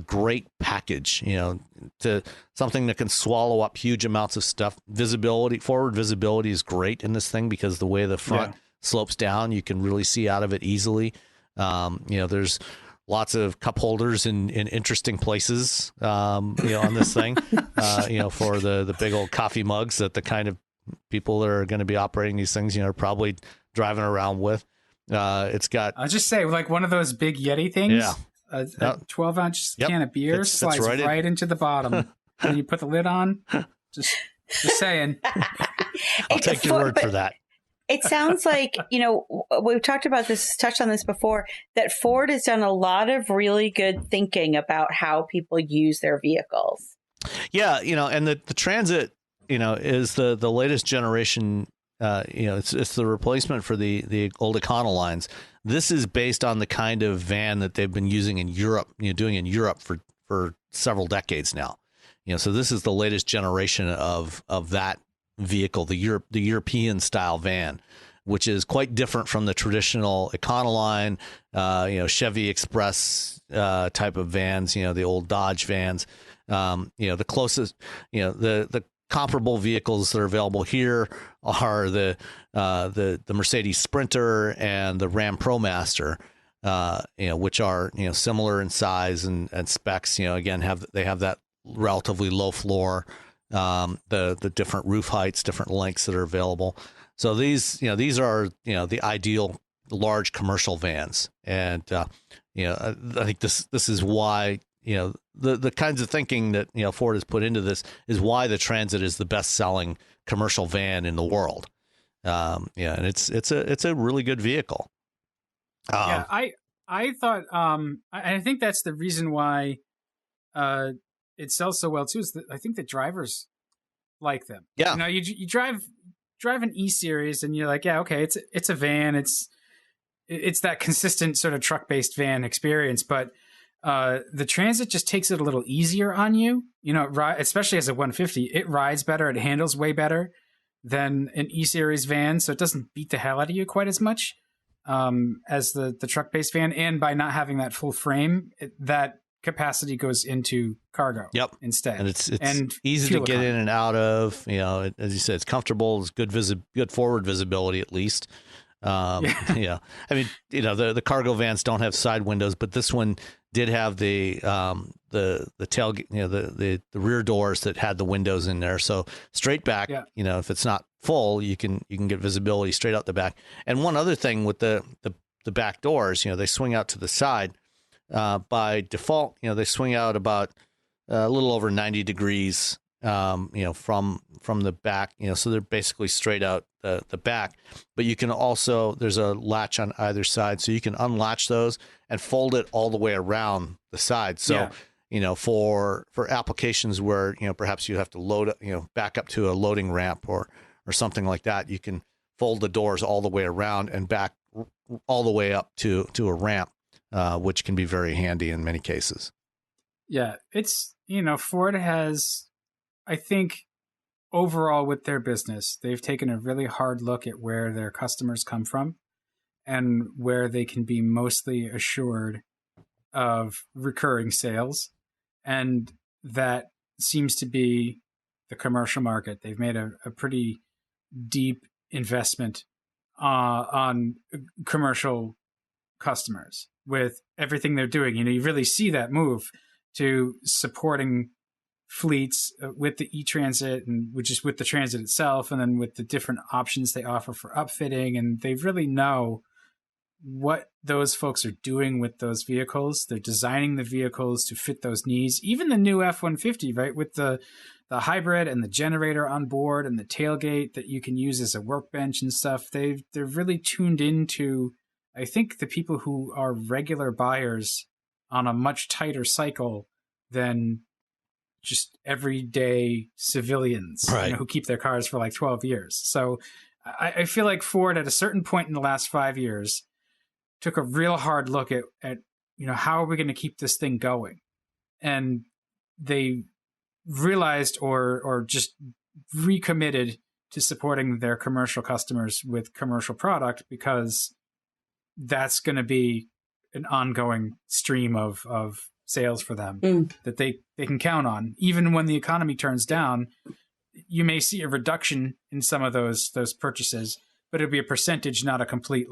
great package, to something that can swallow up huge amounts of stuff. Forward visibility is great in this thing because the way the front slopes down, you can really see out of it easily. There's lots of cup holders in interesting places, on this thing, for the big old coffee mugs that the kind of people that are going to be operating these things, are probably driving around with. It's got, I'll just say, like one of those big Yeti things. Yeah. A 12-ounce can of beer Fits slides right into the bottom. And you put the lid on. Just saying. I'll take your word for that. It sounds like, we've touched on this before, that Ford has done a lot of really good thinking about how people use their vehicles. Yeah, and the Transit, is the latest generation. It's the replacement for the old Econolines. This is based on the kind of van that they've been using in Europe, doing in Europe for several decades now. So this is the latest generation of that vehicle, the European style van, which is quite different from the traditional Econoline, Chevy Express type of vans, the old Dodge vans. The closest, the comparable vehicles that are available here are the Mercedes Sprinter and the Ram ProMaster, which are similar in size and specs. Again, they have that relatively low floor, the different roof heights, different lengths that are available. So these are the ideal large commercial vans, and I think this is why the kinds of thinking that Ford has put into this is why the Transit is the best selling commercial van in the world. And it's a really good vehicle. I thought I think that's the reason why it sells so well too. Is that I think the drivers like them. Yeah, you drive an E-Series and you're like, yeah, okay, it's a van. It's that consistent sort of truck based van experience, but the Transit just takes it a little easier on you. Especially as a 150, it rides better. It handles way better than an E-Series van, so it doesn't beat the hell out of you quite as much as the truck-based van. And by not having that full frame, that capacity goes into cargo instead. And it's and easy to get in and out of. As you said, it's comfortable. It's good forward visibility at least. I mean, the cargo vans don't have side windows, but this one did have the tail, the rear doors that had the windows in there. So straight back, if it's not full, you can get visibility straight out the back. And one other thing with the back doors, they swing out to the side. By default, they swing out about a little over 90 degrees, from the back, so they're basically straight out the back. But you can also, there's a latch on either side, so you can unlatch those and fold it all the way around the side. So, for applications where, perhaps you have to load, back up to a loading ramp or something like that, you can fold the doors all the way around and back all the way up to a ramp, which can be very handy in many cases. Yeah, it's, Ford has, I think, overall with their business, they've taken a really hard look at where their customers come from and where they can be mostly assured of recurring sales. And that seems to be the commercial market. They've made a pretty deep investment on commercial customers with everything they're doing. You really see that move to supporting fleets with the e-Transit, and which is with the Transit itself, and then with the different options they offer for upfitting. And they really know what those folks are doing with those vehicles. They're designing the vehicles to fit those needs. Even the new F-150, right, with the hybrid and the generator on board and the tailgate that you can use as a workbench and stuff. They're really tuned into, I think, the people who are regular buyers on a much tighter cycle than just everyday civilians, who keep their cars for like 12 years. So I feel like Ford at a certain point in the last 5 years took a real hard look at how are we going to keep this thing going? And they realized or just recommitted to supporting their commercial customers with commercial product, because that's going to be an ongoing stream of sales for them that they can count on. Even when the economy turns down, you may see a reduction in some of those purchases, but it'll be a percentage, not a complete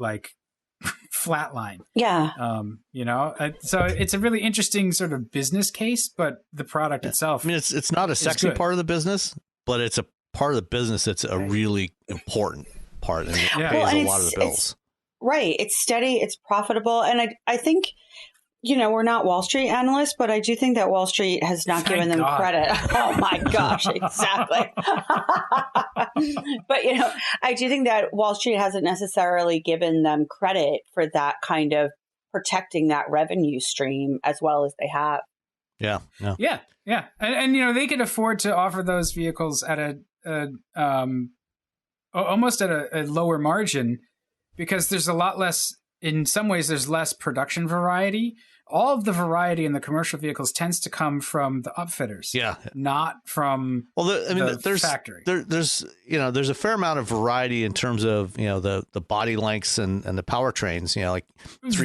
flat line. Yeah. So it's a really interesting sort of business case, but the product itself, I mean, it's not a sexy part of the business, but it's a part of the business that's a really important part, and it pays a lot of the bills. Right. It's steady. It's profitable. And I think, we're not Wall Street analysts, but I do think that Wall Street has not given them credit. Oh my gosh, exactly. But, I do think that Wall Street hasn't necessarily given them credit for that kind of protecting that revenue stream as well as they have. Yeah. And they could afford to offer those vehicles at almost at a lower margin, because there's a lot less, in some ways, there's less production variety. All of the variety in the commercial vehicles tends to come from the upfitters, not from the factory. There's a fair amount of variety in terms of the body lengths and the powertrains.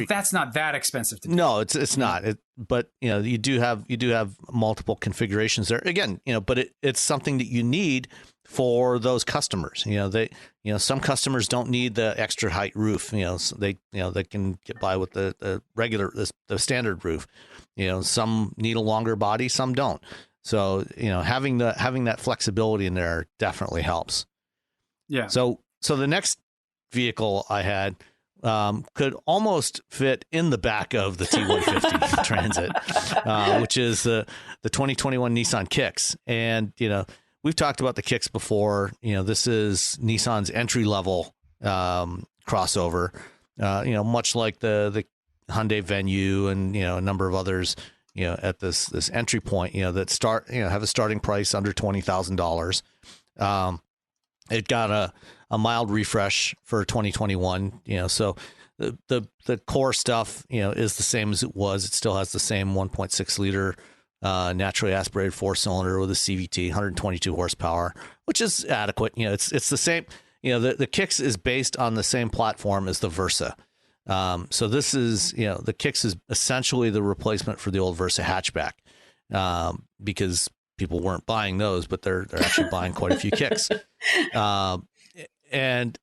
That's not that expensive to do. No, it's not. But you do have multiple configurations there. Again, but it's something that you need for those customers. Some customers don't need the extra height roof. So they can get by with the regular, the standard roof. Some need a longer body, some don't. So having that flexibility in there definitely helps. Yeah. So the next vehicle I had could almost fit in the back of the T150 Transit, which is the 2021 Nissan Kicks. And we've talked about the Kicks before. This is Nissan's entry level crossover. Much like the Hyundai Venue and a number of others. At this entry point. That have a starting price under $20,000. It got a mild refresh for 2021. So the core stuff is the same as it was. It still has the same 1.6 liter. Naturally aspirated 4-cylinder with a CVT, 122 horsepower, which is adequate. It's the same. The Kicks is based on the same platform as the Versa. So this is, the Kicks is essentially the replacement for the old Versa hatchback, because people weren't buying those, but they're actually buying quite a few Kicks. And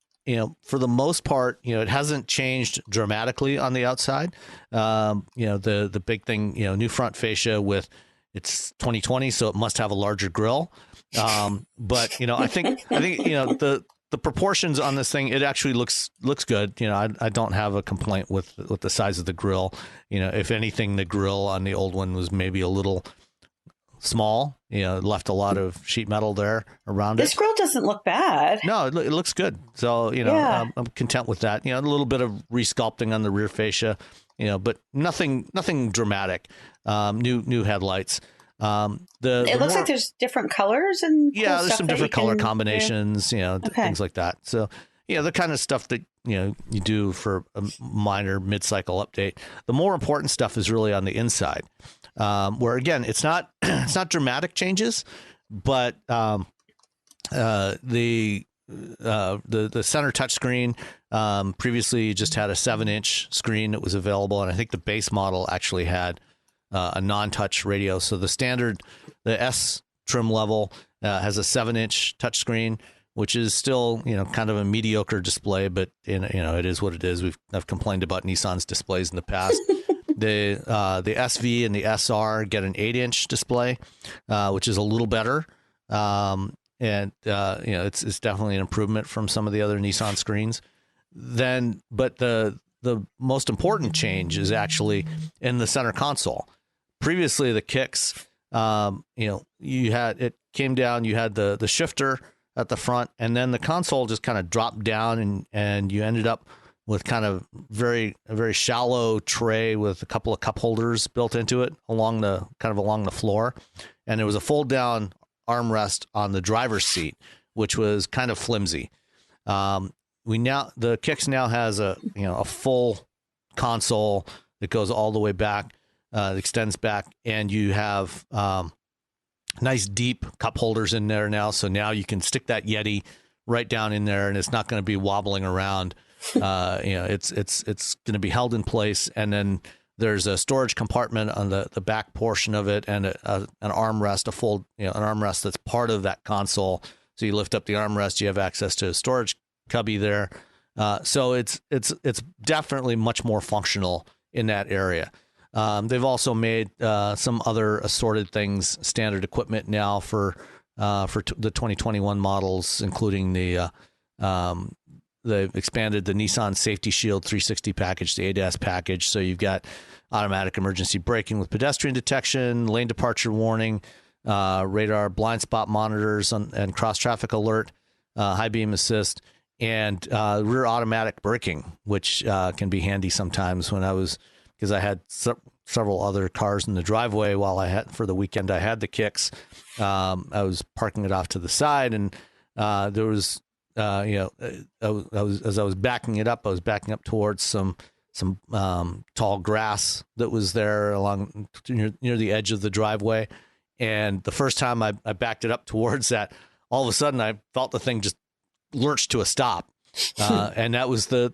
for the most part, it hasn't changed dramatically on the outside. The big thing, new front fascia with. It's 2020, so it must have a larger grille. But I think the proportions on this thing, it actually looks good. I don't have a complaint with the size of the grille. If anything, the grille on the old one was maybe a little small. It left a lot of sheet metal there around it. This grille doesn't look bad. No, it looks good. So I'm content with that. A little bit of resculpting on the rear fascia. But nothing dramatic. New headlights. It looks like there's different colors and there's some different color combinations. Things like that. So the kind of stuff that you do for a minor mid-cycle update. The more important stuff is really on the inside, where again it's not dramatic changes, but the center touchscreen. Previously, you just had a 7-inch screen that was available, and I think the base model actually had a non-touch radio. So the S trim level has a 7-inch touchscreen, which is still kind of a mediocre display, but it is what it is. I've complained about Nissan's displays in the past. The SV and the SR get an 8-inch display, which is a little better. And it's definitely an improvement from some of the other Nissan screens. But the most important change is actually in the center console. Previously, the Kicks, you had, it came down, you had the shifter at the front, and then the console just kind of dropped down, and you ended up with kind of a very shallow tray with a couple of cup holders built into it along the floor, and there was a fold down armrest on the driver's seat, which was kind of flimsy. The Kicks now has a full console that goes all the way back, extends back, and you have nice deep cup holders in there now. So now you can stick that Yeti right down in there, and it's not going to be wobbling around. It's going to be held in place, and then there's a storage compartment on the back portion of it, and an armrest, an armrest that's part of that console. So you lift up the armrest, you have access to a storage cubby there. So it's definitely much more functional in that area. They've also made some other assorted things, standard equipment now for the 2021 models, including they've expanded the Nissan Safety Shield 360 package, the ADAS package. So you've got automatic emergency braking with pedestrian detection, lane departure warning, radar blind spot monitors and cross traffic alert, high beam assist, and rear automatic braking, which can be handy sometimes because I had several other cars in the driveway for the weekend I had the kicks. I was parking it off to the side, and there was, as I was backing it up, I was backing up towards some tall grass that was there along near the edge of the driveway. And the first time I backed it up towards that, all of a sudden I felt the thing just lurch to a stop. And that was the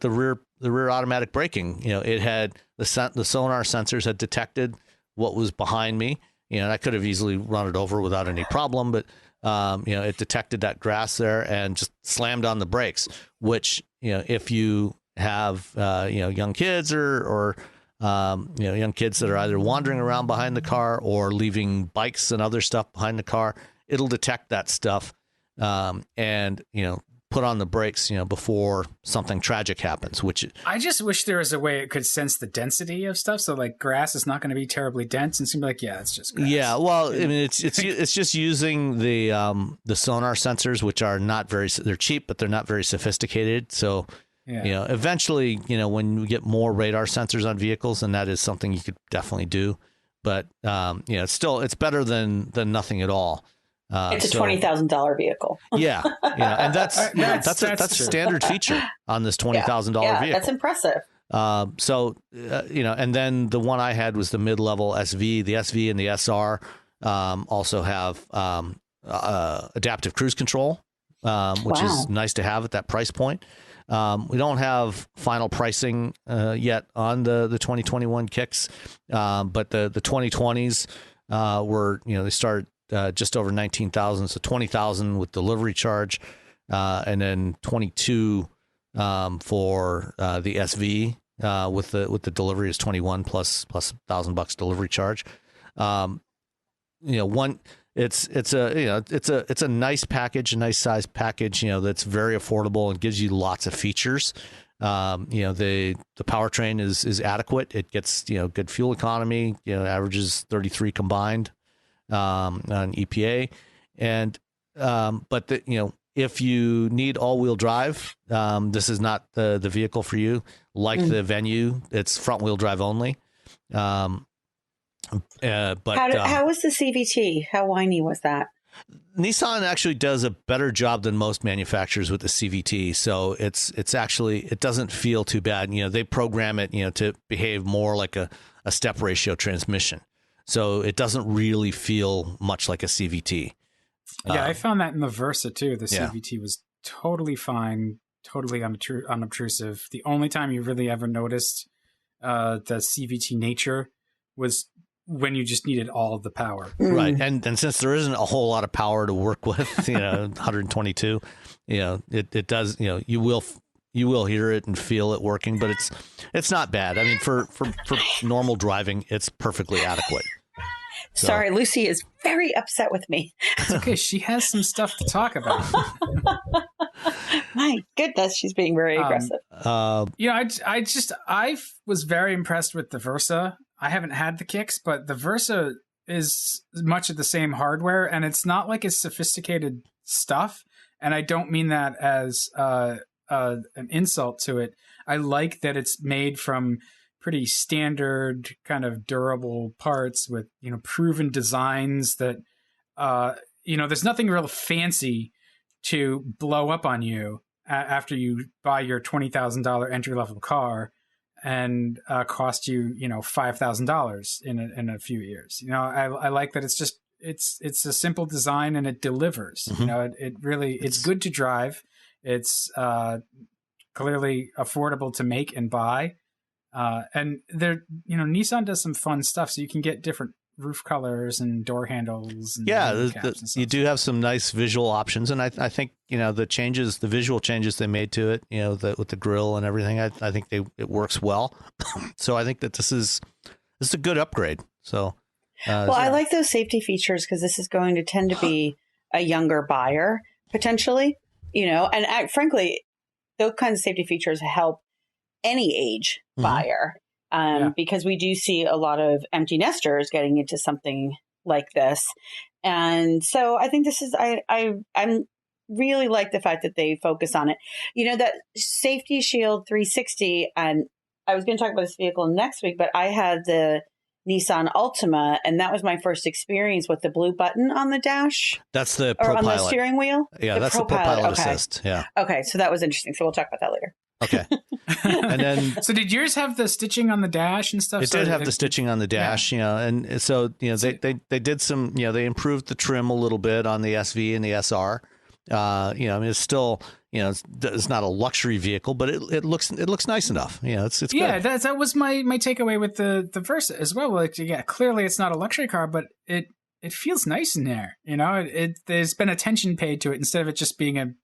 rear automatic braking. It had the sonar sensors had detected what was behind me. And I could have easily run it over without any problem, but it detected that grass there and just slammed on the brakes, which, if you have, young kids or young kids that are either wandering around behind the car or leaving bikes and other stuff behind the car, it'll detect that stuff and put on the brakes, before something tragic happens. Which I just wish there was a way it could sense the density of stuff. So like grass is not going to be terribly dense, and it's gonna be like, yeah, it's just grass. Yeah, well, I mean, it's just using the sonar sensors, which are they're cheap, but they're not very sophisticated. So. Yeah. Eventually, when we get more radar sensors on vehicles, and that is something you could definitely do, but it's better than nothing at all. It's a $20,000 vehicle. Yeah, and that's a standard feature on this $20,000 vehicle. That's impressive. And then the one I had was the mid-level SV. The SV and the SR also have adaptive cruise control, which is nice to have at that price point. We don't have final pricing yet on the 2021 kicks, but the 2020s were, they started just over 19,000, so 20,000 with delivery charge, and then 22 for the SV with the delivery is 21 plus $1,000 delivery charge. It's a nice package, a nice size package, that's very affordable and gives you lots of features. The powertrain is adequate. It gets, good fuel economy, averages 33 combined on EPA. And but if you need all-wheel drive, this is not the vehicle for you. Like the Venue, it's front-wheel drive only. But how was the CVT? How whiny was that? Nissan actually does a better job than most manufacturers with the CVT. So it's actually, it doesn't feel too bad. They program it, to behave more like a step ratio transmission. So it doesn't really feel much like a CVT. Yeah, I found that in the Versa too. The CVT was totally fine, totally unobtrusive. The only time you really ever noticed the CVT nature was when you just needed all of the power. Right. And since there isn't a whole lot of power to work with, 122, it does, you will hear it and feel it working, but it's not bad. I mean, for normal driving, it's perfectly adequate. So. Sorry, Lucy is very upset with me. It's okay. She has some stuff to talk about. My goodness, she's being very aggressive. I was very impressed with the Versa. I haven't had the kicks, but the Versa is much of the same hardware, and it's not like it's sophisticated stuff. And I don't mean that as an insult to it. I like that it's made from pretty standard kind of durable parts with, proven designs that, there's nothing real fancy to blow up on you after you buy your $20,000 entry-level car and cost you, $5,000 in a few years. I like that it's it's a simple design and it delivers. You know, it really it's good to drive. It's clearly affordable to make and buy. And Nissan does some fun stuff, so you can get different roof colors and door handles. And you do have some nice visual options, and I think the visual changes they made to it, with the grill and everything. I think it works well. So I think that this is a good upgrade. So, I like those safety features because this is going to tend to be a younger buyer potentially. And frankly, those kinds of safety features help any age buyer. Because we do see a lot of empty nesters getting into something like this. And so I think this is, I'm really like the fact that they focus on it. That Safety Shield 360, and I was going to talk about this vehicle next week, but I had the Nissan Altima, and that was my first experience with the blue button on the dash. That's the Or on ProPilot. the steering wheel? Yeah, that's the ProPilot Assist. Yeah. Okay, so that was interesting. So we'll talk about that later. Okay. And then, so did yours have the stitching on the dash and stuff? It did have the stitching on the dash, and so they did some, they improved the trim a little bit on the SV and the SR. It's still, it's not a luxury vehicle, but it looks nice enough. It's good. That was my takeaway with the Versa as well. Like, clearly it's not a luxury car, but it feels nice in there. There's been attention paid to it instead of it just being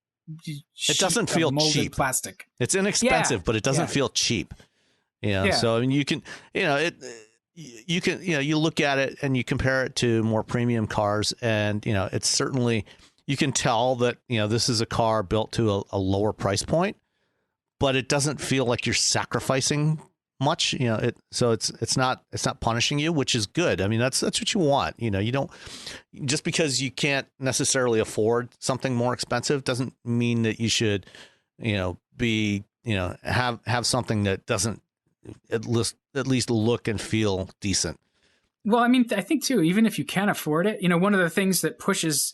it doesn't feel cheap. Plastic. It's inexpensive, but it doesn't feel cheap. So I mean, you can, you look at it and you compare it to more premium cars, and it's certainly, you can tell that this is a car built to a lower price point, but it doesn't feel like you're sacrificing much. So it's not punishing you, which is good. I mean, that's what you want. You don't, just because you can't necessarily afford something more expensive doesn't mean that you should be have something that doesn't at least look and feel decent. Well, I mean, I think too, even if you can afford it, one of the things that pushes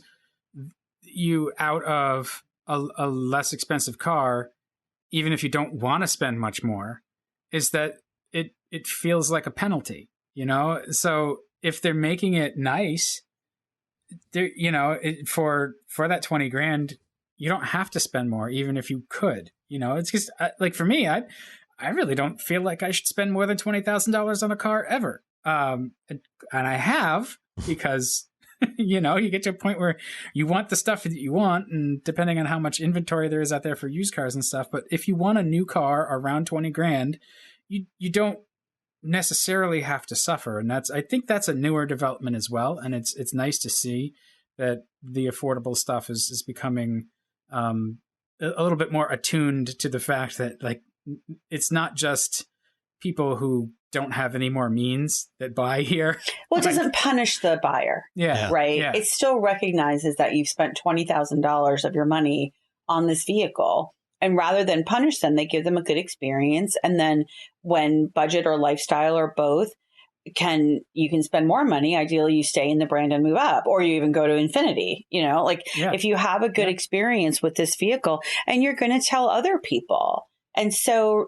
you out of a less expensive car, even if you don't want to spend much more, is that it feels like a penalty, So if they're making it nice, they're, for that 20 grand, you don't have to spend more, even if you could. It's just like, for me, I really don't feel like I should spend more than $20,000 on a car ever. And I have, because you get to a point where you want the stuff that you want, and depending on how much inventory there is out there for used cars and stuff. But if you want a new car around 20 grand, you don't necessarily have to suffer. And I think that's a newer development as well. And it's nice to see that the affordable stuff is becoming a little bit more attuned to the fact that, like, it's not just people who don't have any more means that buy here. Well, it doesn't punish the buyer. Yeah. Right. Yeah. It still recognizes that you've spent $20,000 of your money on this vehicle. And rather than punish them, they give them a good experience. And then when budget or lifestyle or both, you can spend more money. Ideally, you stay in the brand and move up, or you even go to infinity. If you have a good experience with this vehicle, and you're going to tell other people. And so,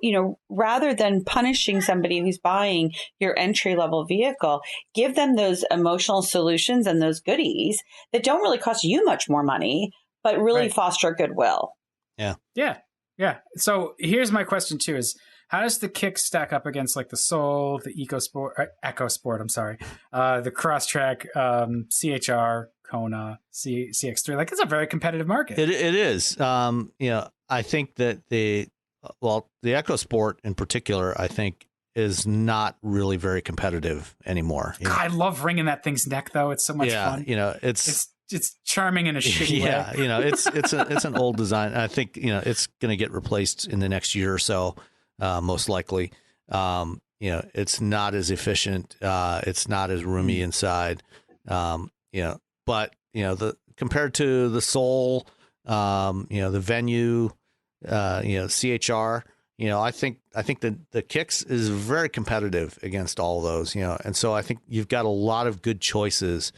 rather than punishing somebody who's buying your entry level vehicle, give them those emotional solutions and those goodies that don't really cost you much more money, but really foster goodwill. Yeah. Yeah. Yeah. So here's my question too: is how does the Kick stack up against like the Soul, the EcoSport? I'm sorry, the Crosstrek, CHR, Kona, CX3? Like, it's a very competitive market. It is. I think that the EcoSport in particular, I think, is not really very competitive anymore. God, I love wringing that thing's neck, though. It's so much fun. It's charming in a shitty way. It's an old design. I think it's going to get replaced in the next year or so, most likely. It's not as efficient. It's not as roomy inside. But compared to the Soul, the Venue, CHR, I think that the Kicks is very competitive against all of those, and so I think you've got a lot of good choices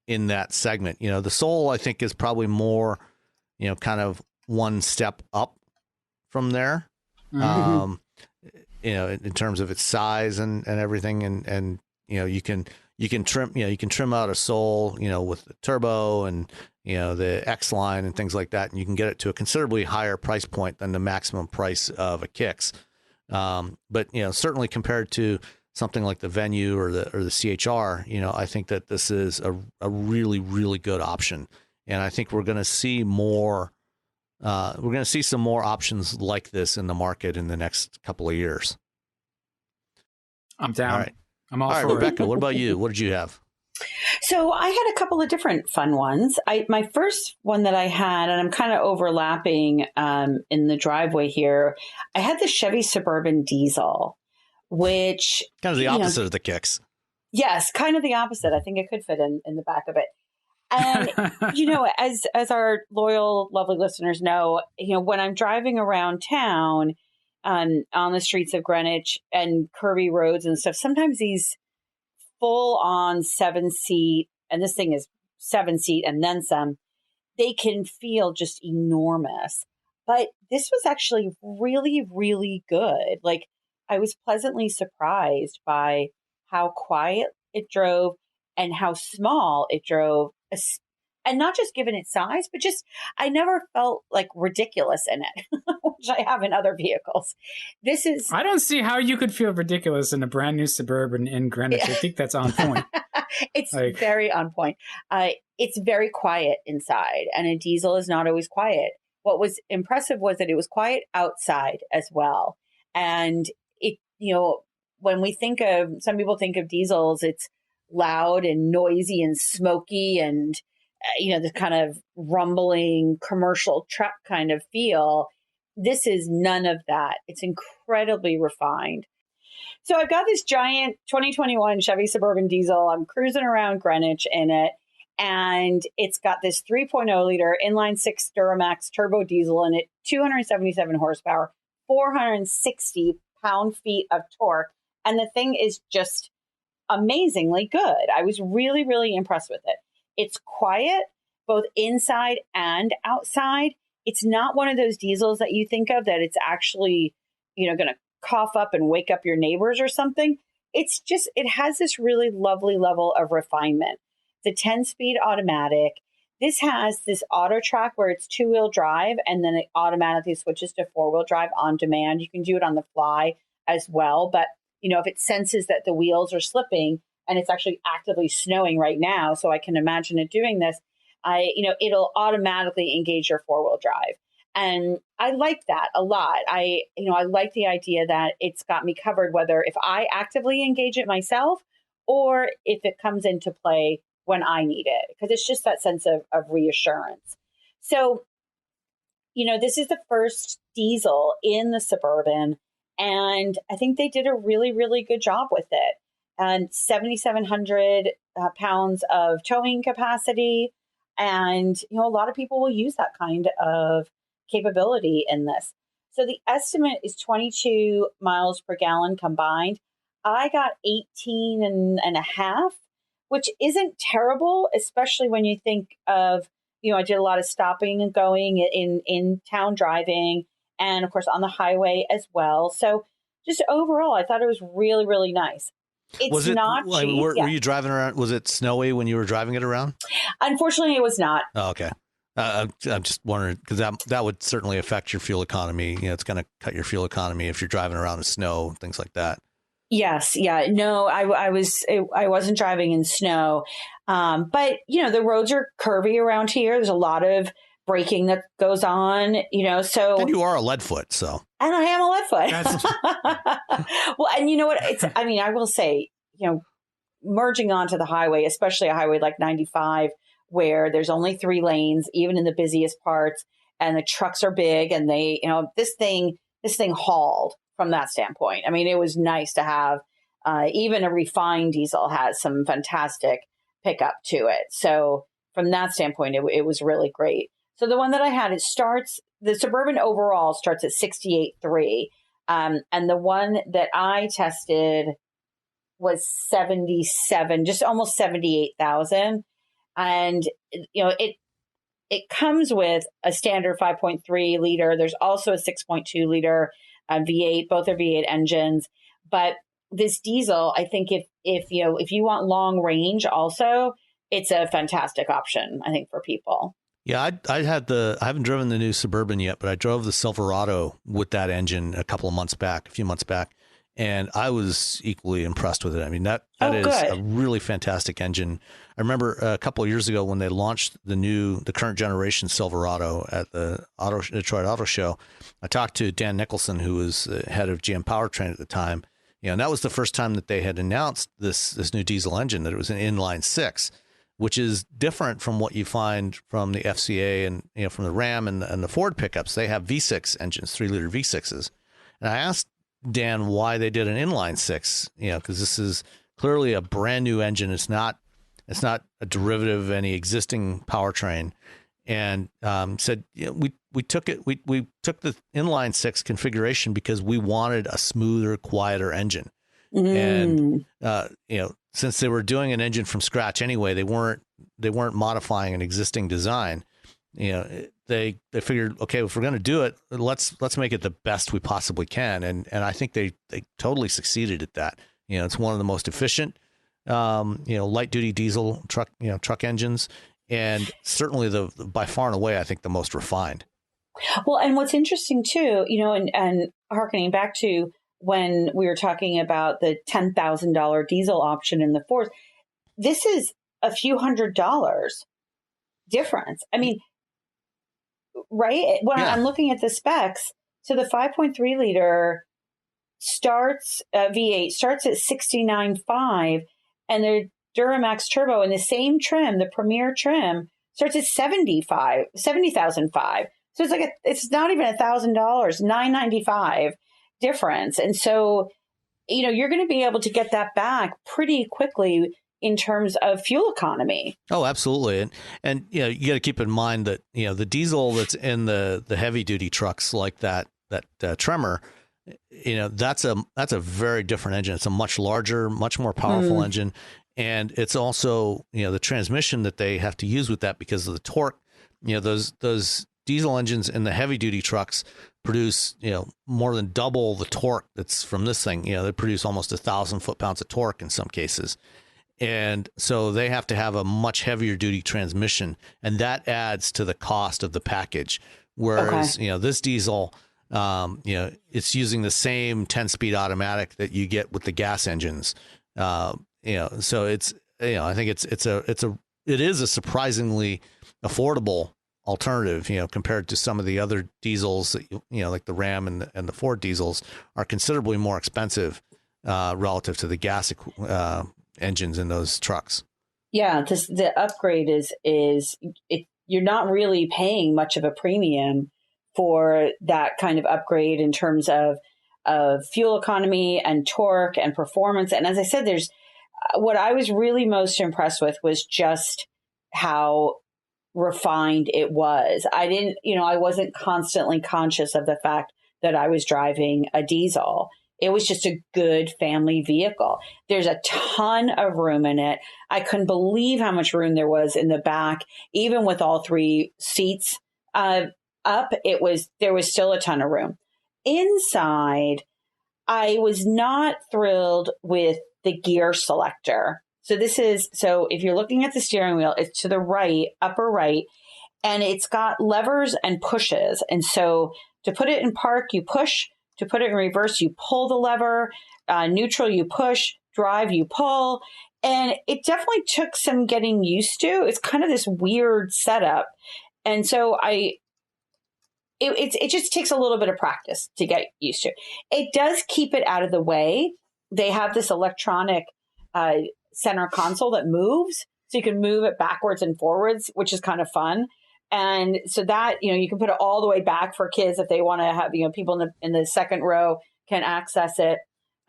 in that segment. The Soul, I think, is probably more, kind of one step up from there, Mm-hmm. in terms of its size and everything, and you can trim, you can trim out a Soul, with the turbo and, the X line and things like that. And you can get it to a considerably higher price point than the maximum price of a Kicks. But, certainly compared to something like the Venue or the CHR, I think that this is a really, really good option. And I think we're going to see more, we're going to see some more options like this in the market in the next couple of years. I'm down. All right. I'm all right, for Rebecca, it. what about you? What did you have? So I had a couple of different fun ones. My first one that I had, and I'm kind of overlapping in the driveway here, I had the Chevy Suburban diesel, which Kind of the opposite of the Kicks. Yes, kind of the opposite. I think it could fit in the back of it. And, as our loyal, lovely listeners know, when I'm driving around town on the streets of Greenwich and curvy roads and stuff, sometimes these full on 7-seat, and this thing is 7-seat and then some, they can feel just enormous. But this was actually really, really good. Like, I was pleasantly surprised by how quiet it drove and how small it drove. And not just given its size, but just, I never felt like ridiculous in it, which I have in other vehicles. I don't see how you could feel ridiculous in a brand new Suburban in Greenwich. I think that's on point. It's very on point. It's very quiet inside, and a diesel is not always quiet. What was impressive was that it was quiet outside as well. And it, when we think of, some people think of diesels, it's loud and noisy and smoky and, the kind of rumbling commercial truck kind of feel. This is none of that. It's incredibly refined. So I've got this giant 2021 Chevy Suburban diesel. I'm cruising around Greenwich in it. And it's got this 3.0 liter inline-six Duramax turbo diesel in it, 277 horsepower, 460 pound-feet of torque. And the thing is just amazingly good. I was really, really impressed with it. It's quiet, both inside and outside. It's not one of those diesels that you think of that it's actually, going to cough up and wake up your neighbors or something. It's just, it has this really lovely level of refinement. It's a 10-speed automatic. This has this auto track where it's 2-wheel drive, and then it automatically switches to 4-wheel drive on demand. You can do it on the fly as well. But, if it senses that the wheels are slipping, and it's actually actively snowing right now, so I can imagine it doing this, it'll automatically engage your 4-wheel drive. And I like that a lot. I like the idea that it's got me covered, whether if I actively engage it myself or if it comes into play when I need it, because it's just that sense of reassurance. So, this is the first diesel in the Suburban, and I think they did a really, really good job with it. And 7,700 pounds of towing capacity. And, a lot of people will use that kind of capability in this. So the estimate is 22 miles per gallon combined. I got 18 and a half, which isn't terrible, especially when you think of, I did a lot of stopping and going in town driving, and of course on the highway as well. So just overall, I thought it was really, really nice. It's not cheap. Were you driving around? Was it snowy when you were driving it around? Unfortunately, it was not. Oh, okay. I'm just wondering, because that would certainly affect your fuel economy. It's going to cut your fuel economy if you're driving around in snow, things like that. Yes. Yeah. No, I wasn't driving in snow. But, the roads are curvy around here. There's a lot of braking that goes on, so. And you are a lead foot, so. And I am a lead foot. Well, and you know what? I will say, merging onto the highway, especially a highway like 95, where there's only 3 lanes, even in the busiest parts, and the trucks are big, and they, this thing hauled from that standpoint. I mean, it was nice to have, even a refined diesel has some fantastic pickup to it. So from that standpoint, it was really great. So the one that I had, the Suburban overall starts at 68.3. And the one that I tested was 77, just almost 78,000. And, it comes with a standard 5.3 liter. There's also a 6.2 liter V8. Both are V8 engines. But this diesel, I think if you want long range also, it's a fantastic option, I think, for people. Yeah, I haven't driven the new Suburban yet, but I drove the Silverado with that engine a few months back, and I was equally impressed with it. I mean, that is a really fantastic engine. I remember a couple of years ago when they launched the current generation Silverado at the Detroit Auto Show. I talked to Dan Nicholson, who was head of GM Powertrain at the time. And that was the first time that they had announced this new diesel engine, that it was an inline-six, which is different from what you find from the FCA and from the Ram and the Ford pickups. They have V6 engines, 3-liter V6s. And I asked Dan why they did an inline-six, because this is clearly a brand new engine. It's not a derivative of any existing powertrain. And said, we took the inline-six configuration because we wanted a smoother, quieter engine. And since they were doing an engine from scratch anyway, they weren't modifying an existing design. They figured, okay, if we're going to do it, let's make it the best we possibly can. And I think they totally succeeded at that. It's one of the most efficient, light duty diesel truck engines. And certainly by far and away, I think the most refined. Well, and what's interesting too, and hearkening back to when we were talking about the $10,000 diesel option in the Ford, this is a few $100 difference. I mean, right? When I'm looking at the specs, so the 5.3 liter V8 starts at $69,500, and the Duramax Turbo in the same trim, the Premier trim, starts at $70,500. So it's not even $1,000, $995 difference. And so, you're going to be able to get that back pretty quickly in terms of fuel economy. Oh, absolutely. And you got to keep in mind that, the diesel that's in the heavy duty trucks like that Tremor, that's a very different engine. It's a much larger, much more powerful engine. And it's also, the transmission that they have to use with that because of the torque. Those diesel engines in the heavy duty trucks produce, more than double the torque that's from this thing. They produce almost 1,000 foot-pounds of torque in some cases. And so they have to have a much heavier duty transmission, and that adds to the cost of the package. Whereas, this diesel, it's using the same 10-speed automatic that you get with the gas engines. So it's, I think it is a surprisingly affordable alternative, compared to some of the other diesels that, like the Ram and the Ford diesels are considerably more expensive, relative to the gas engines in those trucks. Yeah. The upgrade you're not really paying much of a premium for that kind of upgrade in terms of fuel economy and torque and performance. And as I said, what I was really most impressed with was just how refined it was. I wasn't constantly conscious of the fact that I was driving a diesel. It was just a good family vehicle. There's a ton of room in it. I couldn't believe how much room there was in the back, even with all three seats up. There was still a ton of room. Inside, I was not thrilled with the gear selector. So if you're looking at the steering wheel, it's to the right, upper right, and it's got levers and pushes. And so to put it in park, you push. To put it in reverse, you pull the lever. Neutral, you push. Drive, you pull. And it definitely took some getting used to. It's kind of this weird setup. And so it just takes a little bit of practice to get used to. It does keep it out of the way. They have this electronic center console that moves, so you can move it backwards and forwards, which is kind of fun. And so that, you can put it all the way back for kids if they want to have, people in the second row can access it.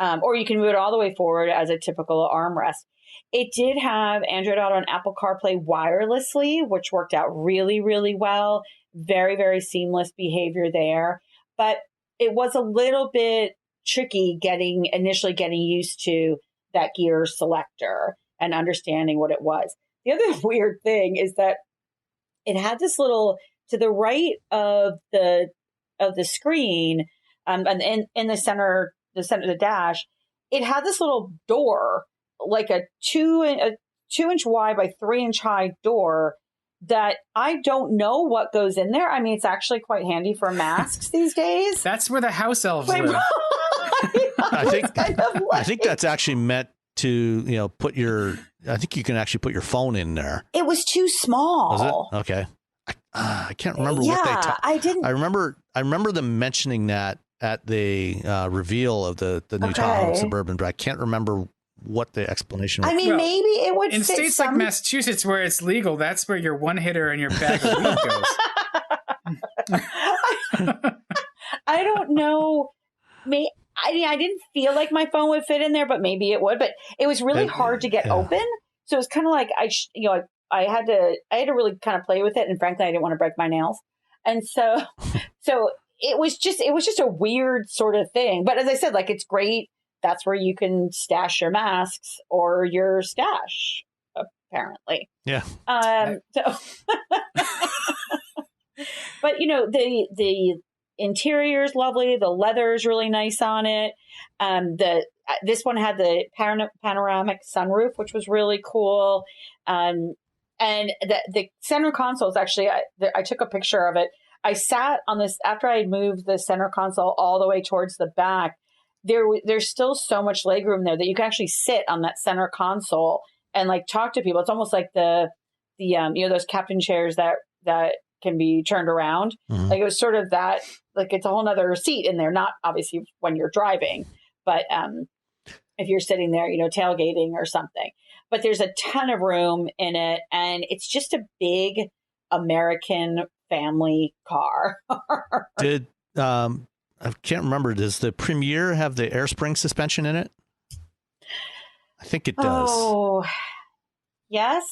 Or you can move it all the way forward as a typical armrest. It did have Android Auto and Apple CarPlay wirelessly, which worked out really, really well. Very, very seamless behavior there. But it was a little bit tricky initially getting used to that gear selector and understanding what it was. The other weird thing is that it had this little, to the right of the screen, and in the center of the dash, it had this little door, like a 2-inch wide by 3-inch high door that I don't know what goes in there. I mean, it's actually quite handy for masks these days. That's where the house elves live. I think that's actually meant to, put I think you can actually put your phone in there. It was too small. Was it? Okay. I can't remember what they I didn't. I remember them mentioning that at the reveal of the new Tahoe Suburban, but I can't remember what the explanation was. I mean, maybe it would in fit states like Massachusetts where it's legal. That's where your one hitter and your bag of weed goes. I don't know. I didn't feel like my phone would fit in there, but maybe it would. But it was really hard to get open, so it was kind of like I had to really kind of play with it, and frankly, I didn't want to break my nails, and so it was just a weird sort of thing. But as I said, like, it's great. That's where you can stash your masks or your stash, apparently. Yeah. So, but the interior is lovely. The leather is really nice on it. This one had the panoramic sunroof, which was really cool. And the center console is actually, I took a picture of it. I sat on this after I had moved the center console all the way towards the back. There's still so much legroom there that you can actually sit on that center console and like talk to people. It's almost like the those captain chairs that can be turned around. Mm-hmm. Like, it was sort of that, like, it's a whole nother seat in there, not obviously when you're driving, but if you're sitting there, tailgating or something. But there's a ton of room in it, and it's just a big American family car. I can't remember. Does the Premier have the air spring suspension in it? I think it does. Oh, yes.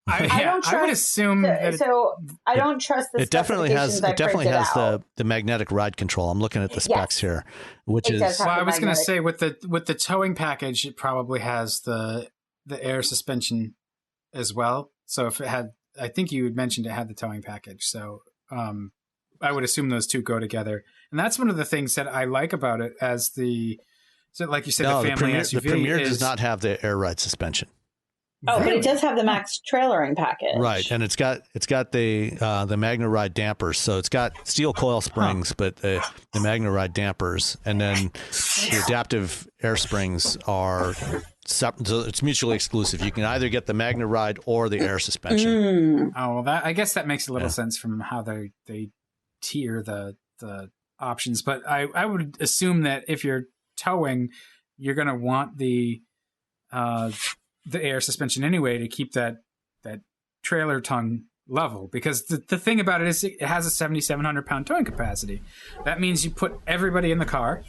I would assume that. So I don't trust the. It definitely has. It definitely has the magnetic ride control. I'm looking at the specs here, which is. Well, I was going to say with the towing package, it probably has the air suspension as well. So if it had, I think you had mentioned it had the towing package. So I would assume those two go together, and that's one of the things that I like about it. Like you said, the family SUV. The Premier does not have the air ride suspension. Oh, really? But it does have the max trailering package. Right, and it's got the Magna Ride dampers. So it's got steel coil springs, but the Magna Ride dampers, and then the adaptive air springs are separate, so it's mutually exclusive. You can either get the Magna Ride or the air suspension. Oh, well, I guess that makes a little sense from how they tier the options. But I would assume that if you're towing, you're going to want the air suspension anyway to keep that trailer tongue level, because the thing about it is it has a 7,700 pound towing capacity. That means you put everybody in the car,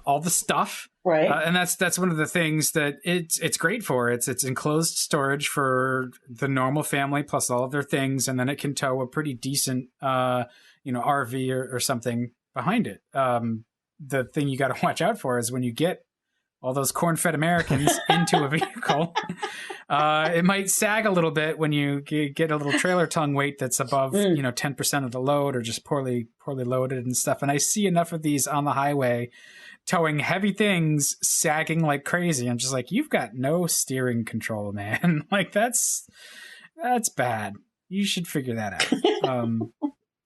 all the stuff, right? And that's one of the things that it's great for. It's enclosed storage for the normal family plus all of their things, and then it can tow a pretty decent RV or something behind it. The thing you got to watch out for is when you get all those corn-fed Americans into a vehicle, it might sag a little bit when you get a little trailer tongue weight that's above 10% of the load, or just poorly loaded and stuff. And I see enough of these on the highway towing heavy things sagging like crazy. I'm just like, you've got no steering control, man. Like, that's bad. You should figure that out.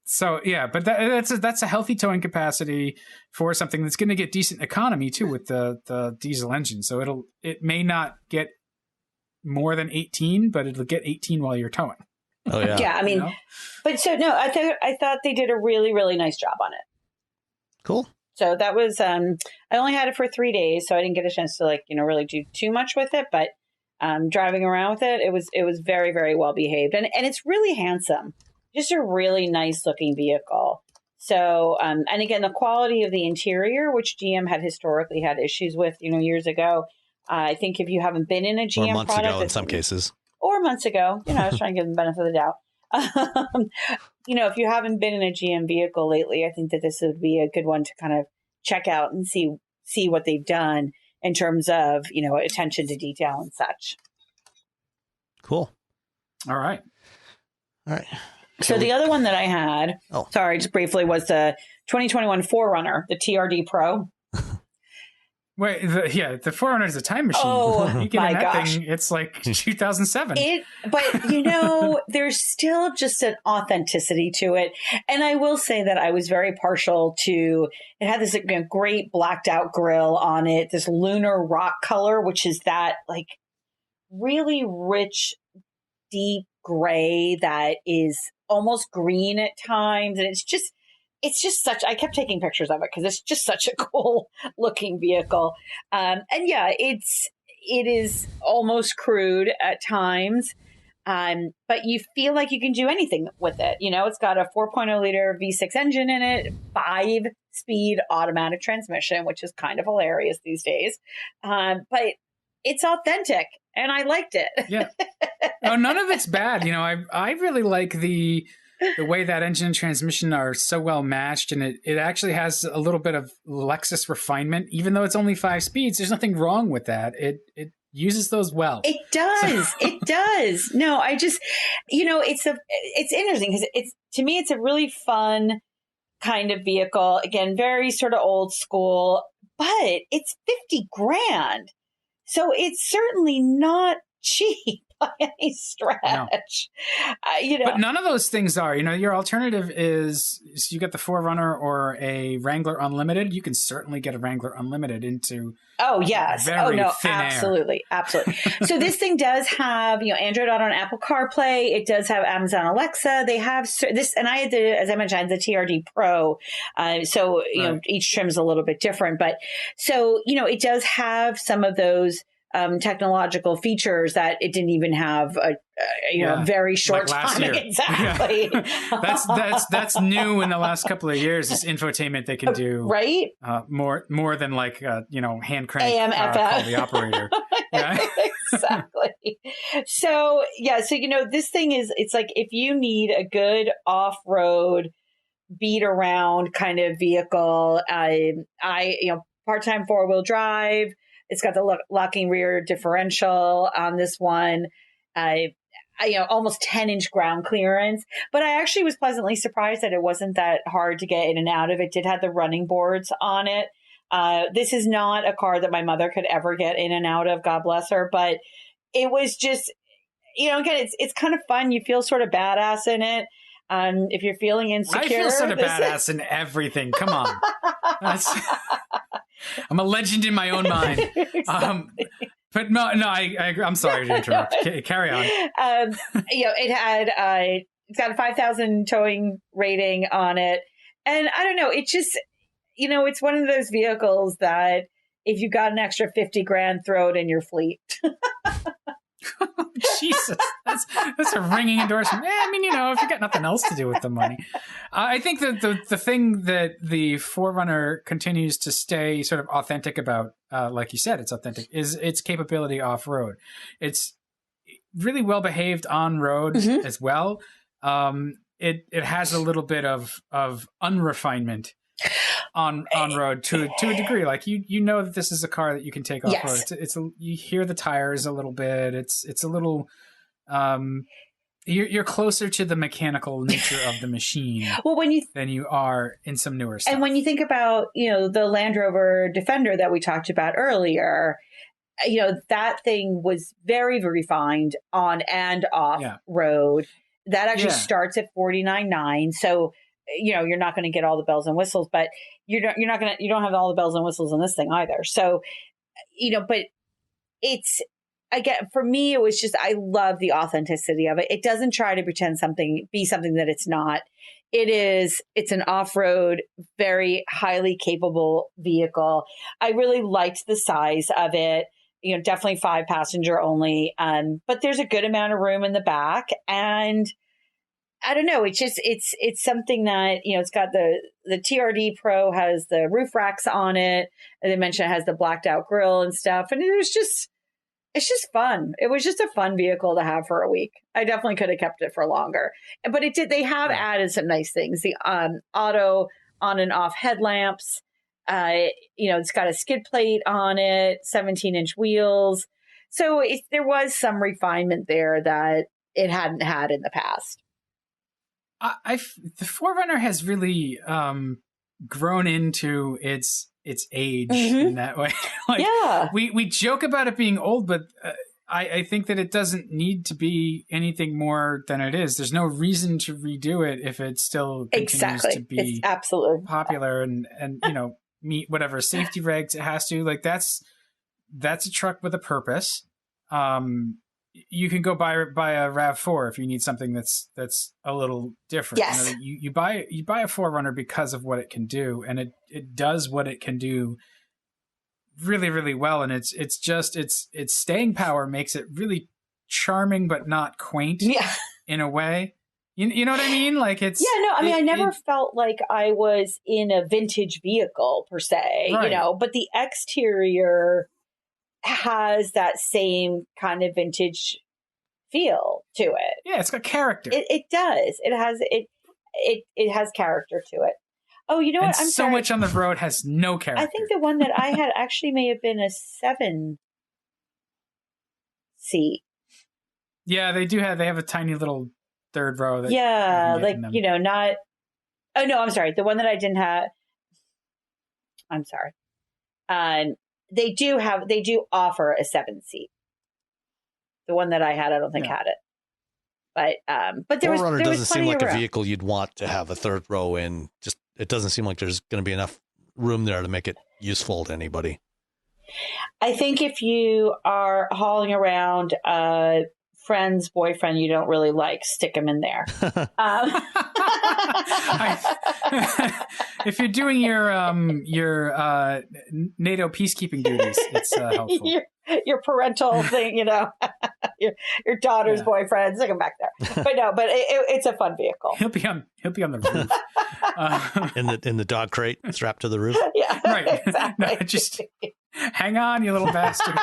So yeah, but that's a healthy towing capacity for something that's going to get decent economy too with the diesel engine. So it may not get more than 18, but it'll get 18 while you're towing. Oh yeah, yeah. I mean, but so no, I thought they did a really, really nice job on it. Cool. So that was I only had it for 3 days, so I didn't get a chance to really do too much with it. But driving around with it was very, very well behaved, and it's really handsome. Just a really nice looking vehicle. So, and again, the quality of the interior, which GM had historically had issues with, years ago. I think if you haven't been in a GM or months product, ago in some cases, or months ago, I was trying to give them the benefit of the doubt. If you haven't been in a GM vehicle lately, I think that this would be a good one to kind of check out and see what they've done in terms of, attention to detail and such. Cool. All right. So the other one that I had, just briefly, was the 2021 4Runner, the TRD Pro. Wait, the 4Runner is a time machine. Oh, you get my in that gosh. thing, it's like 2007. But there's still just an authenticity to it. And I will say that I was very partial to, it had this great blacked out grille on it, this lunar rock color, which is that like really rich, deep gray that is almost green at times. And it's just such, I kept taking pictures of it because it's just such a cool looking vehicle. And yeah, it is almost crude at times. But you feel like you can do anything with it. It's got a 4.0 liter V6 engine in it, 5-speed automatic transmission, which is kind of hilarious these days. But it's authentic and I liked it. Yeah. Oh, none of it's bad. I really like the way that engine and transmission are so well matched, and it actually has a little bit of Lexus refinement. Even though it's only 5 speeds, there's nothing wrong with that. It uses those well. It does. It does. No, I just, it's interesting because to me, it's a really fun kind of vehicle. Again, very sort of old school, but it's $50,000. So it's certainly not cheap by any stretch. No. But none of those things are. Your alternative is you get the 4Runner or a Wrangler Unlimited. You can certainly get a Wrangler Unlimited into very thin absolutely, air. Absolutely. So this thing does have Android Auto and Apple CarPlay. It does have Amazon Alexa. They have this, and I had as I mentioned, I had the TRD Pro. So each trim is a little bit different, but so it does have some of those technological features that it didn't even have a very short like last time. Year. Exactly. Yeah. That's new in the last couple of years. This infotainment they can do right. More than like hand crank AM FM. Call the operator. Yeah. Exactly. So this thing it's like if you need a good off road beat around kind of vehicle, part-time 4-wheel drive. It's got the locking rear differential on this one. Almost 10-inch ground clearance. But I actually was pleasantly surprised that it wasn't that hard to get in and out of. It did have the running boards on it. This is not a car that my mother could ever get in and out of, God bless her. But it was just, again, it's kind of fun. You feel sort of badass in it. If you're feeling insecure. I feel sort of badass in everything. Come on. I'm a legend in my own mind. Exactly. But no, I'm sorry to interrupt. Carry on. It's got a 5,000 towing rating on it. And I don't know, it just, it's one of those vehicles that if you got an extra $50,000, throw it in your fleet. Jesus, that's a ringing endorsement. If you got nothing else to do with the money. I think that the thing that the 4Runner continues to stay sort of authentic about, like you said, it's authentic, is its capability off-road. It's really well behaved on road as well. It has a little bit of unrefinement on road to a degree. Like you know that this is a car that you can take off road. It's you hear the tires a little bit. It's a little you're closer to the mechanical nature of the machine than you are in some newer stuff. And when you think about the Land Rover Defender that we talked about earlier, that thing was very refined on and off road. That actually starts at $49,900. So you're not going to get all the bells and whistles, but you don't have all the bells and whistles in this thing either. So, but it's, again, for me, it was just, I love the authenticity of it. It doesn't try to pretend be something that it's not. It's an off-road, very highly capable vehicle. I really liked the size of it. Definitely 5-passenger only. But there's a good amount of room in the back, and I don't know. It's just, it's something that, it's got the TRD Pro has the roof racks on it. As I mentioned, it has the blacked out grille and stuff. And it's just fun. It was just a fun vehicle to have for a week. I definitely could have kept it for longer, but they have added some nice things. The auto on and off headlamps, it's got a skid plate on it, 17-inch wheels. So there was some refinement there that it hadn't had in the past. The 4Runner has really grown into its its age in that way. We joke about it being old, but I think that it doesn't need to be anything more than it is. There's no reason to redo it if it still continues to be it's absolutely popular and meet whatever safety regs it has to. Like that's a truck with a purpose. You can go buy a RAV4 if you need something that's a little different. Yes. You buy a 4Runner because of what it can do, and it does what it can do really, really well. And it's staying power makes it really charming but not quaint in a way. You know what I mean? Like it's I never felt like I was in a vintage vehicle per se, right. But the exterior has that same kind of vintage feel to it. Yeah, it's got character. It does. It has character to it. Oh, you know what? I'm so sorry. much on the road has no character. I think the one that I had actually may have been a 7 seat. Yeah, they have a tiny little third row. That not. Oh no, I'm sorry. The one that I didn't have. I'm sorry. They do offer a 7 seat. The one that I had, I don't think had it. But there was doesn't seem like a vehicle you'd want to have a third row in. Just it doesn't seem like there's going to be enough room there to make it useful to anybody. I think if you are hauling around a friend's boyfriend you don't really like, stick him in there. If you're doing your NATO peacekeeping duties, it's helpful. Your parental thing, your daughter's boyfriend, stick him back there. But it's a fun vehicle. He'll be on the roof. in the dog crate strapped to the roof. Yeah, right. Exactly. No, just hang on, you little bastard.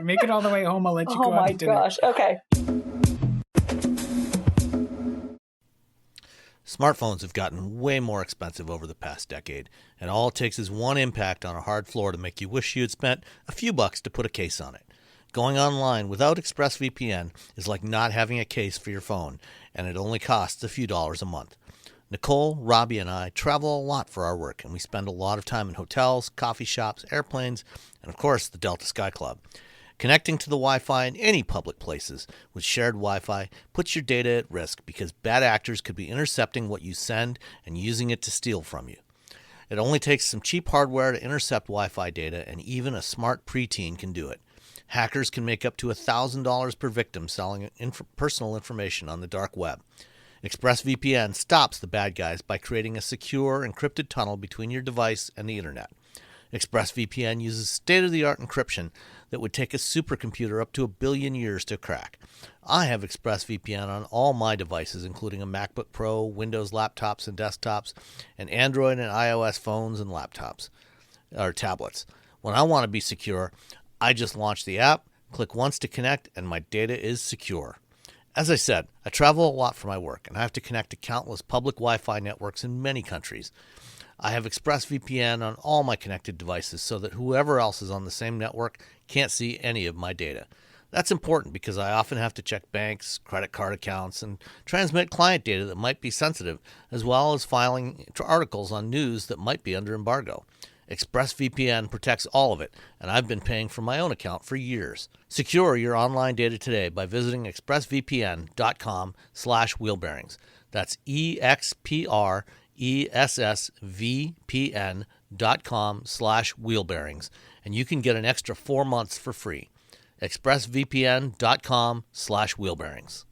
Make it all the way home. I'll let you go out to dinner. Oh my gosh. Okay. Smartphones have gotten way more expensive over the past decade, and all it takes is one impact on a hard floor to make you wish you had spent a few bucks to put a case on it. Going online without ExpressVPN is like not having a case for your phone, and it only costs a few dollars a month. Nicole, Robbie, and I travel a lot for our work, and we spend a lot of time in hotels, coffee shops, airplanes, and of course the Delta Sky Club. Connecting to the Wi-Fi in any public places with shared Wi-Fi puts your data at risk because bad actors could be intercepting what you send and using it to steal from you. It only takes some cheap hardware to intercept Wi-Fi data, and even a smart preteen can do it. Hackers can make up to $1,000 per victim selling personal information on the dark web. ExpressVPN stops the bad guys by creating a secure, encrypted tunnel between your device and the internet. ExpressVPN uses state-of-the-art encryption that would take a supercomputer up to 1 billion years to crack. I have ExpressVPN on all my devices, including a MacBook Pro, Windows laptops and desktops, and Android and iOS phones and laptops, or tablets. When I want to be secure, I just launch the app, click once to connect, and my data is secure. As I said, I travel a lot for my work, and I have to connect to countless public Wi-Fi networks in many countries. I have ExpressVPN on all my connected devices so that whoever else is on the same network can't see any of my data. That's important because I often have to check banks, credit card accounts, and transmit client data that might be sensitive, as well as filing articles on news that might be under embargo. ExpressVPN protects all of it, and I've been paying for my own account for years. Secure your online data today by visiting expressvpn.com/wheelbearings. That's expressvpn.com/wheelbearings, and you can get an extra 4 months for free. expressvpn.com/wheelbearings.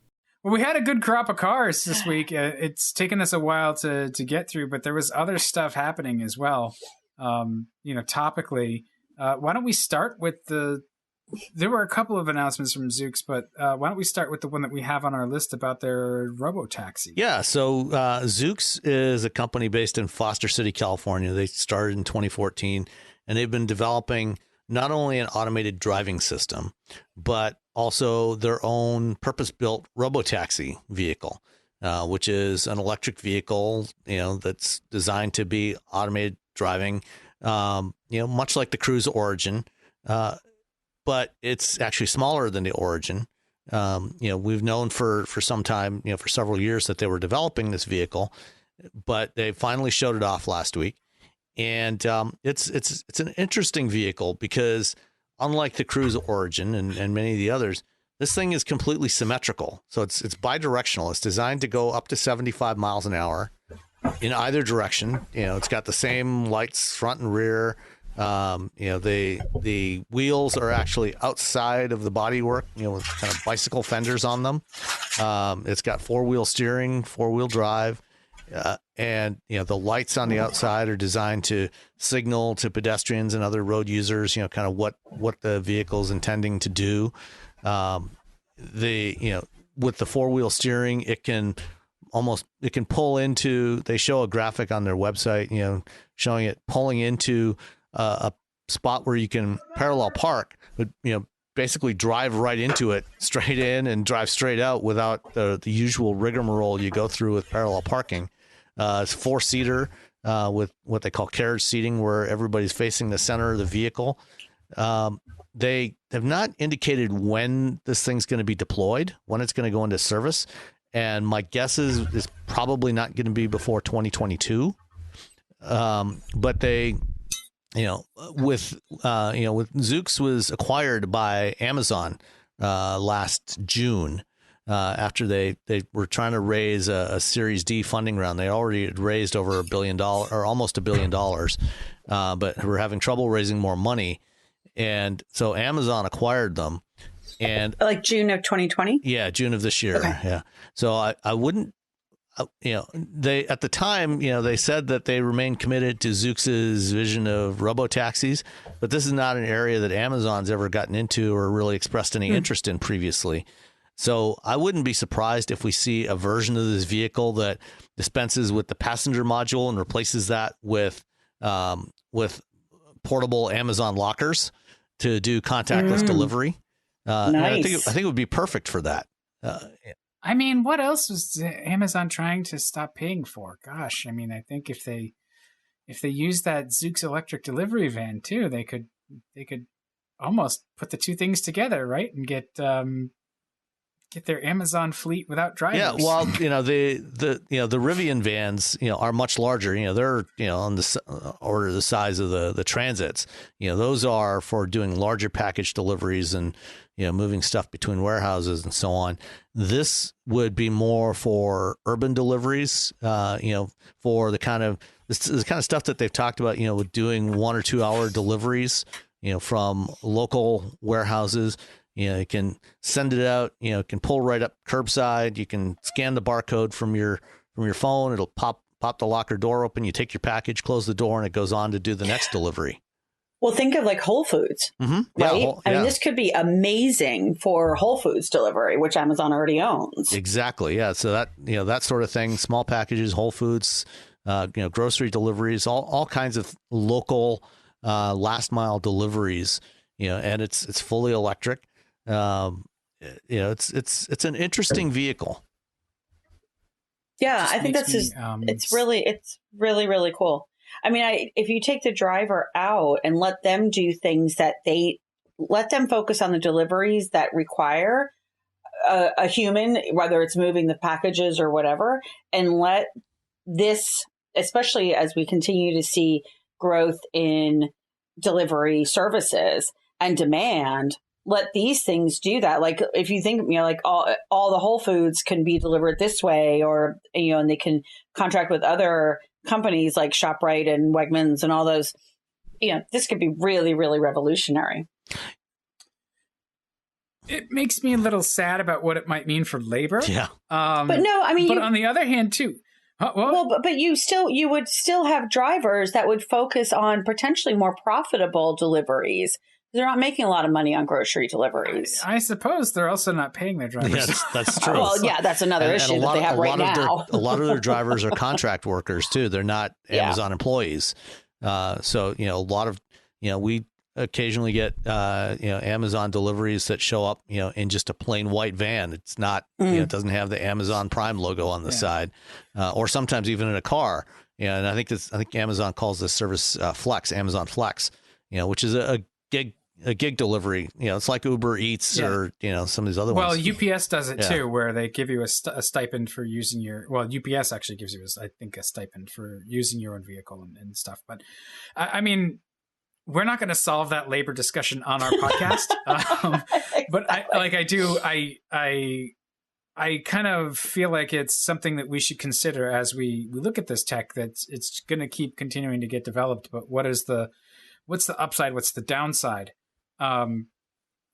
Well, we had a good crop of cars this week. It's taken us a while to get through, but there was other stuff happening as well. Topically, why don't we start with there were a couple of announcements from Zoox, but why don't we start with the one that we have on our list about their robotaxi? Yeah, so Zoox is a company based in Foster City, California. They started in 2014, and they've been developing not only an automated driving system, but also their own purpose-built robotaxi vehicle, which is an electric vehicle, that's designed to be automated driving, much like the Cruise Origin, but it's actually smaller than the Origin. We've known for some time, for several years that they were developing this vehicle, but they finally showed it off last week. And it's an interesting vehicle because unlike the Cruise Origin and many of the others, this thing is completely symmetrical. So it's bidirectional. It's designed to go up to 75 miles an hour in either direction. It's got the same lights front and rear. The wheels are actually outside of the bodywork, with kind of bicycle fenders on them. It's got 4-wheel steering, 4-wheel drive. And the lights on the outside are designed to signal to pedestrians and other road users, kind of what the vehicle is intending to do. With the 4-wheel steering, it can pull into. They show a graphic on their website, showing it pulling into a spot where you can parallel park, but basically drive right into it, straight in and drive straight out without the usual rigmarole you go through with parallel parking. It's 4-seater with what they call carriage seating, where everybody's facing the center of the vehicle. They have not indicated when this thing's going to be deployed, when it's going to go into service. And my guess is probably not going to be before 2022. But they, with Zoox was acquired by Amazon last June. After they were trying to raise a Series D funding round. They already had raised over $1 billion or almost $1 billion, but were having trouble raising more money. And so Amazon acquired them. And like June of 2020? Yeah, June of this year. Okay. Yeah. So I wouldn't, they, at the time, they said that they remain committed to Zoox's vision of robotaxis, but this is not an area that Amazon's ever gotten into or really expressed any interest in previously. So I wouldn't be surprised if we see a version of this vehicle that dispenses with the passenger module and replaces that with portable Amazon lockers to do contactless delivery. Nice. I think it would be perfect for that. I mean, what else was Amazon trying to stop paying for? Gosh, I mean, I think if they use that Zoox electric delivery van too, they could almost put the two things together, right, and get their Amazon fleet without drivers. Yeah, well, the Rivian vans, are much larger. They're on the order the size of the Transits. Those are for doing larger package deliveries and moving stuff between warehouses and so on. This would be more for urban deliveries. For the kind of stuff that they've talked about. With doing 1 or 2 hour deliveries. From local warehouses. You can send it out, it can pull right up curbside. You can scan the barcode from your phone. It'll pop the locker door open. You take your package, close the door, and it goes on to do the next delivery. Well, think of like Whole Foods, right? Yeah, I mean, this could be amazing for Whole Foods delivery, which Amazon already owns. Exactly. Yeah. So that, that sort of thing, small packages, Whole Foods, grocery deliveries, all kinds of local last mile deliveries, and it's fully electric. It's an interesting vehicle. Yeah, I think that's it's really, really cool. I mean, if you take the driver out and let them do things let them focus on the deliveries that require a human, whether it's moving the packages or whatever, and let this, especially as we continue to see growth in delivery services and demand, let these things do that. Like if you think, like all the Whole Foods can be delivered this way, or, and they can contract with other companies like ShopRite and Wegmans and all those, this could be really, really revolutionary. It makes me a little sad about what it might mean for labor. Yeah. But no, I mean, but on the other hand too, but you would still have drivers that would focus on potentially more profitable deliveries. They're not making a lot of money on grocery deliveries. I suppose they're also not paying their drivers. Yes, that's true. Well, yeah, that's another issue that they have right now. A lot of their drivers are contract workers too. They're not Amazon employees. So, a lot of, we occasionally get, Amazon deliveries that show up, in just a plain white van. It's not, it doesn't have the Amazon Prime logo on the side, or sometimes even in a car. And I think Amazon calls this service Flex, Amazon Flex, which is a gig a gig delivery. It's like Uber Eats or some of these other ones. Well, UPS does it too, where they give you a stipend for using your. Well, UPS actually gives you, I think, a stipend for using your own vehicle and stuff. But I mean, we're not going to solve that labor discussion on our podcast. But I kind of feel like it's something that we should consider as we look at this tech. That it's going to keep continuing to get developed. But what's the upside? What's the downside? And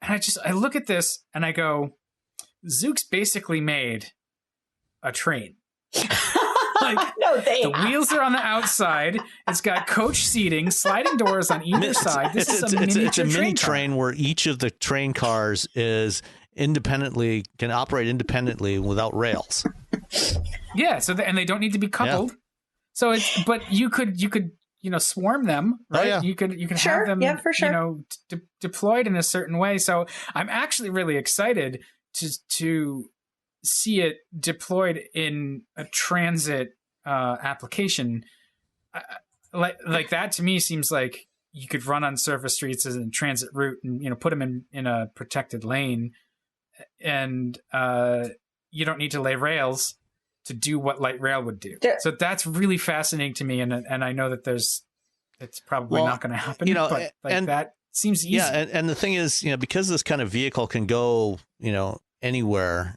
I look at this and I go, Zoox basically made a train. No, the wheels are on the outside. It's got coach seating, sliding doors on either side. It's a mini train where each of the train cars can operate independently without rails. Yeah. And they don't need to be coupled. Yeah. But you could swarm them, right? Oh, yeah. You can have them, for sure. Deployed in a certain way. So I'm actually really excited to see it deployed in a transit application. Like that to me seems like you could run on surface streets as a transit route and put them in a protected lane, and you don't need to lay rails to do what light rail would do. So that's really fascinating to me, and I know that it's probably not going to happen. But that seems easy. Yeah, and the thing is, because this kind of vehicle can go, anywhere,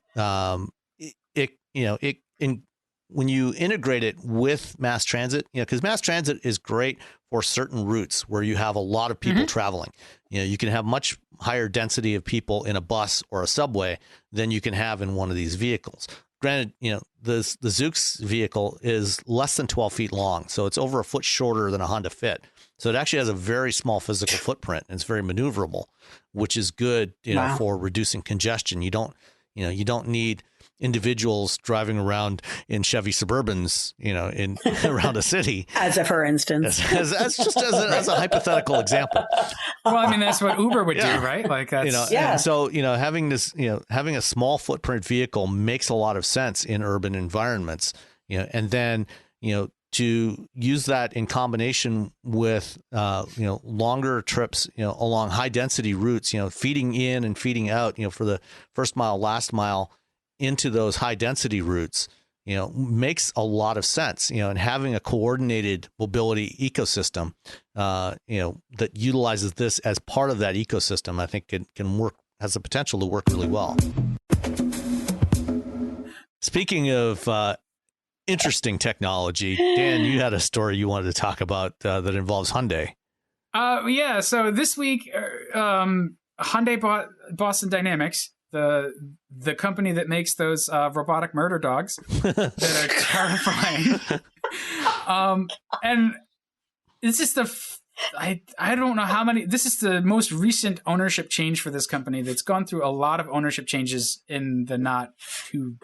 when you integrate it with mass transit, because mass transit is great for certain routes where you have a lot of people traveling. You can have much higher density of people in a bus or a subway than you can have in one of these vehicles. Granted, the Zoox vehicle is less than 12 feet long, so it's over a foot shorter than a Honda Fit. So it actually has a very small physical footprint, and it's very maneuverable, which is good, for reducing congestion. You don't need individuals driving around in Chevy Suburbans, around a city. As a for instance. as a hypothetical example. Well, I mean, that's what Uber would do, right? Like that's And so, having a small footprint vehicle makes a lot of sense in urban environments, and then, to use that in combination with, longer trips, along high density routes, feeding in and feeding out, for the first mile, last mile into those high density routes, makes a lot of sense, and having a coordinated mobility ecosystem, that utilizes this as part of that ecosystem, I think it can work, has the potential to work really well. Speaking of, interesting technology, Dan, you had a story you wanted to talk about that involves Hyundai. Yeah. So this week, Hyundai bought Boston Dynamics, the company that makes those robotic murder dogs that are terrifying. And it's just I don't know how many. This is the most recent ownership change for this company that's gone through a lot of ownership changes in the not too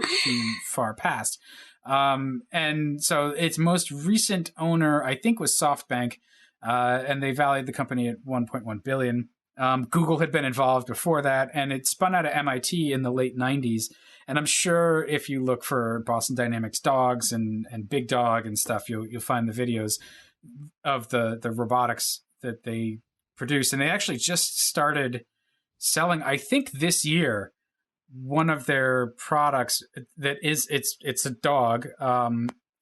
far past. And so its most recent owner, I think, was SoftBank, and they valued the company at $1.1 billion. Google had been involved before that, and it spun out of MIT in the late 90s. And I'm sure if you look for Boston Dynamics dogs and Big Dog and stuff, you'll find the videos of the robotics that they produce. And they actually just started selling, I think this year, one of their products that is it's a dog.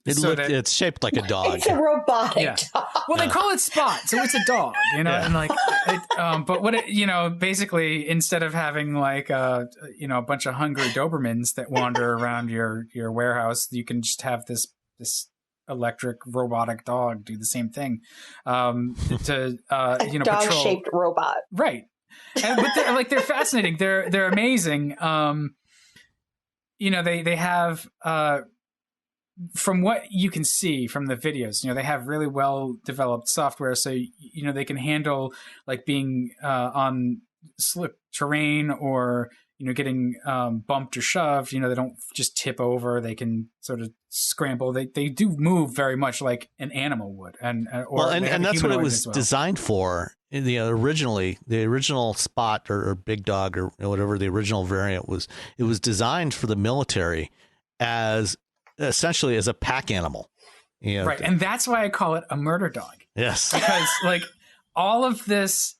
It's shaped like a dog. It's a robotic dog. Well, they call it Spot, so it's a dog, and like, but what basically, instead of having like a bunch of hungry Dobermans that wander around your warehouse, you can just have this electric robotic dog do the same thing. Dog-shaped robot, right? But they're fascinating. They're amazing. They have. From what you can see from the videos, they have really well developed software. So, they can handle like being on slip terrain or, getting bumped or shoved. They don't just tip over. They can sort of scramble. They do move very much like an animal would. And that's what it was designed for. The original Spot or Big Dog or whatever the original variant was, it was designed for the military as essentially as a pack animal, right? And that's why I call it a murder dog. Yes, because like all of this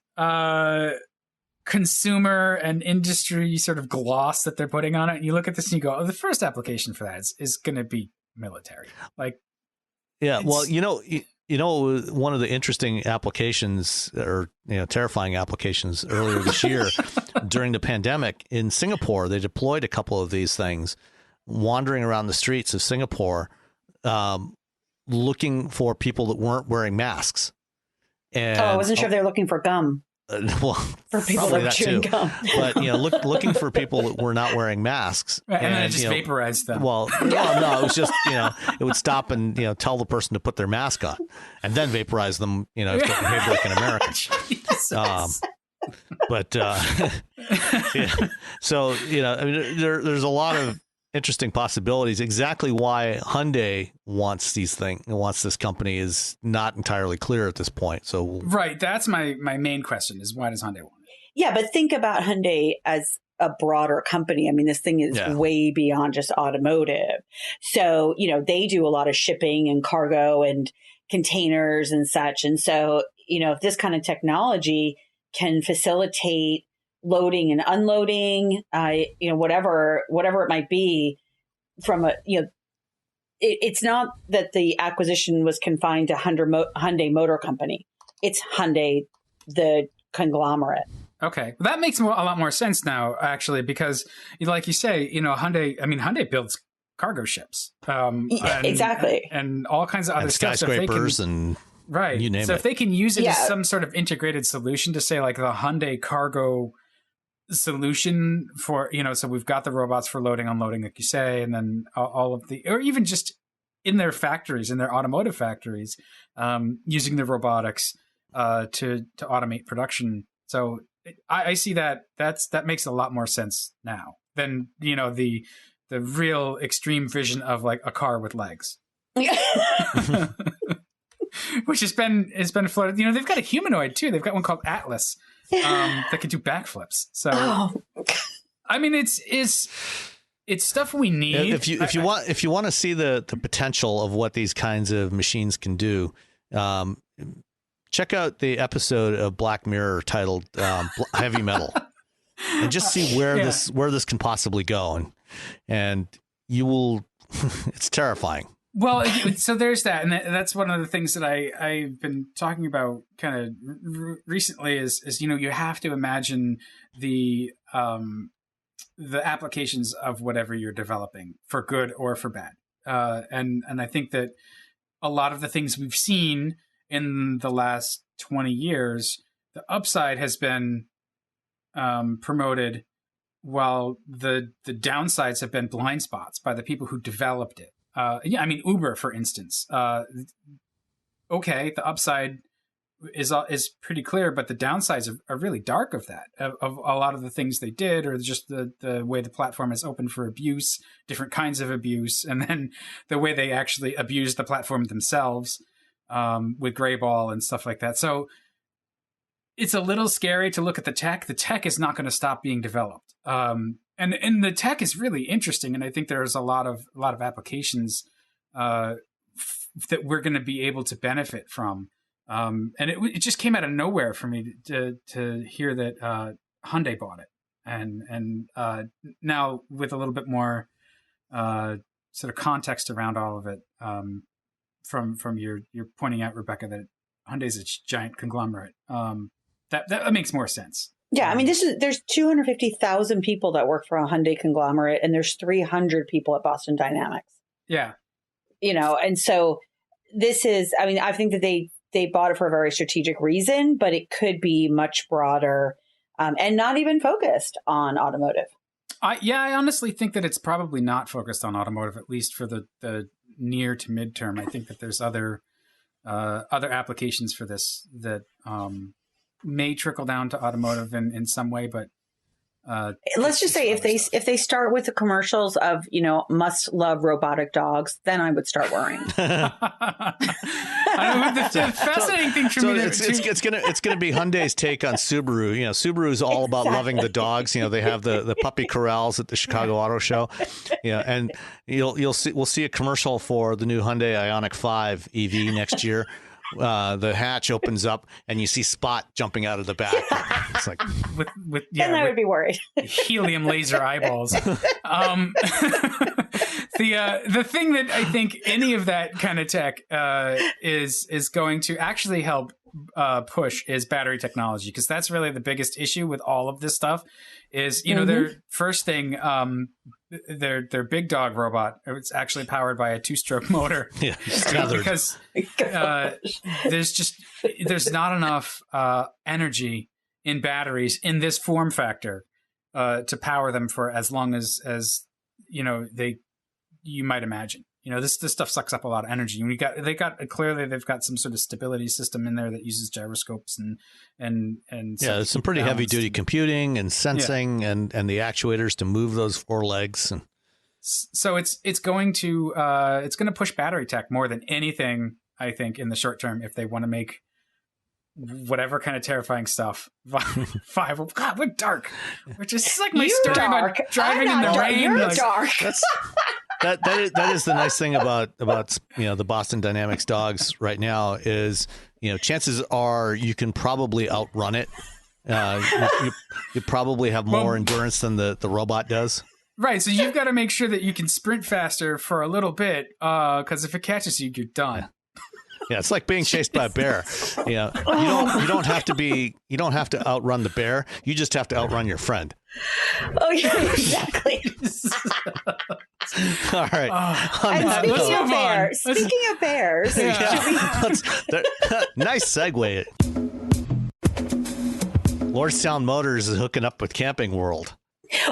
consumer and industry sort of gloss that they're putting on it. And you look at this and you go, oh, the first application for that is going to be military. Like, yeah, well, one of the interesting applications or, terrifying applications earlier this year during the pandemic in Singapore, they deployed a couple of these things wandering around the streets of Singapore, looking for people that weren't wearing masks. And I wasn't sure if they were looking for gum. Well, for people that were chewing gum. But looking for people that were not wearing masks, and then it just vaporized them. Well, no, it was just it would stop and tell the person to put their mask on, and then vaporize them. If they behaved like an American. But so there's a lot of interesting possibilities. Exactly why Hyundai wants this company is not entirely clear at this point. So right, that's my main question is why does Hyundai want it? Yeah, but think about Hyundai as a broader company. I mean, this thing is way beyond just automotive. So, they do a lot of shipping and cargo and containers and such. And so, if this kind of technology can facilitate loading and unloading, whatever it might be from it's not that the acquisition was confined to Hyundai Motor Company. It's Hyundai, the conglomerate. Okay. That makes a lot more sense now, actually, because like you say, Hyundai builds cargo ships. Exactly. And all kinds of other stuff. Skyscrapers and right. You name so it. If they can use it as some sort of integrated solution to say like the Hyundai cargo solution for, so we've got the robots for loading, unloading, like you say, and then all of or even just in their factories, in their automotive factories, using the robotics to automate production. So I see that makes a lot more sense now than, the real extreme vision of like a car with legs. Which has been floated. They've got a humanoid too. They've got one called Atlas that can do backflips. So, I mean, it's stuff we need. If you want to see the potential of what these kinds of machines can do, check out the episode of Black Mirror titled "Heavy Metal," and just see where this can possibly go, and you will. It's terrifying. Well, so there's that, and that's one of the things that I've been talking about kind of recently is you have to imagine the applications of whatever you're developing for good or for bad, and I think that a lot of the things we've seen in the last 20 years, the upside has been promoted, while the downsides have been blind spots by the people who developed it. Uber, for instance. Okay, the upside is pretty clear, but the downsides are really dark of that, of a lot of the things they did, or just the way the platform is open for abuse, different kinds of abuse, and then the way they actually abuse the platform themselves with Grayball and stuff like that. So it's a little scary to look at the tech. The tech is not going to stop being developed. And the tech is really interesting, and I think there's a lot of applications that we're going to be able to benefit from. And it just came out of nowhere for me to hear that Hyundai bought it, and now with a little bit more sort of context around all of it, from your pointing out, Rebecca, that Hyundai's a giant conglomerate. That makes more sense. Yeah, I mean, there's 250,000 people that work for a Hyundai conglomerate, and there's 300 people at Boston Dynamics. Yeah. And so this is, I mean, I think that they bought it for a very strategic reason, but it could be much broader and not even focused on automotive. I honestly think that it's probably not focused on automotive, at least for the near to midterm. I think that there's other applications for this that may trickle down to automotive in some way, but let's just say if they start with the commercials of must love robotic dogs, then I would start worrying. The fascinating thing for me, it's gonna be Hyundai's take on Subaru. Subaru is all about loving the dogs. They have the puppy corrals at the Chicago Auto Show. And we'll see a commercial for the new Hyundai Ioniq 5 EV next year, the hatch opens up and you see Spot jumping out of the back. It's like then I would be worried. Helium laser eyeballs. The thing that I think any of that kind of tech is going to actually help push is battery technology, because that's really the biggest issue with all of this stuff. Is their first thing, their big dog robot. It's actually powered by a 2-stroke motor. Yeah, because there's not enough energy in batteries in this form factor to power them for as long as you might imagine. This stuff sucks up a lot of energy. And they've got some sort of stability system in there that uses gyroscopes and there's some pretty heavy duty computing and sensing and the actuators to move those 4 legs. And so it's going to push battery tech more than anything, I think, in the short term, if they want to make whatever kind of terrifying stuff. Five. Oh God, we're dark. We're just like my story about driving in the rain. You're dark. That is the nice thing about the Boston Dynamics dogs right now is chances are you can probably outrun it. You probably have more endurance than the robot does. Right, so you've got to make sure that you can sprint faster for a little bit, because if it catches you, you're done. Yeah, it's like being chased by a bear. You don't have to outrun the bear. You just have to outrun your friend. Oh yeah, exactly. All right. And speaking of bears, nice segue. Lordstown Motors is hooking up with Camping World.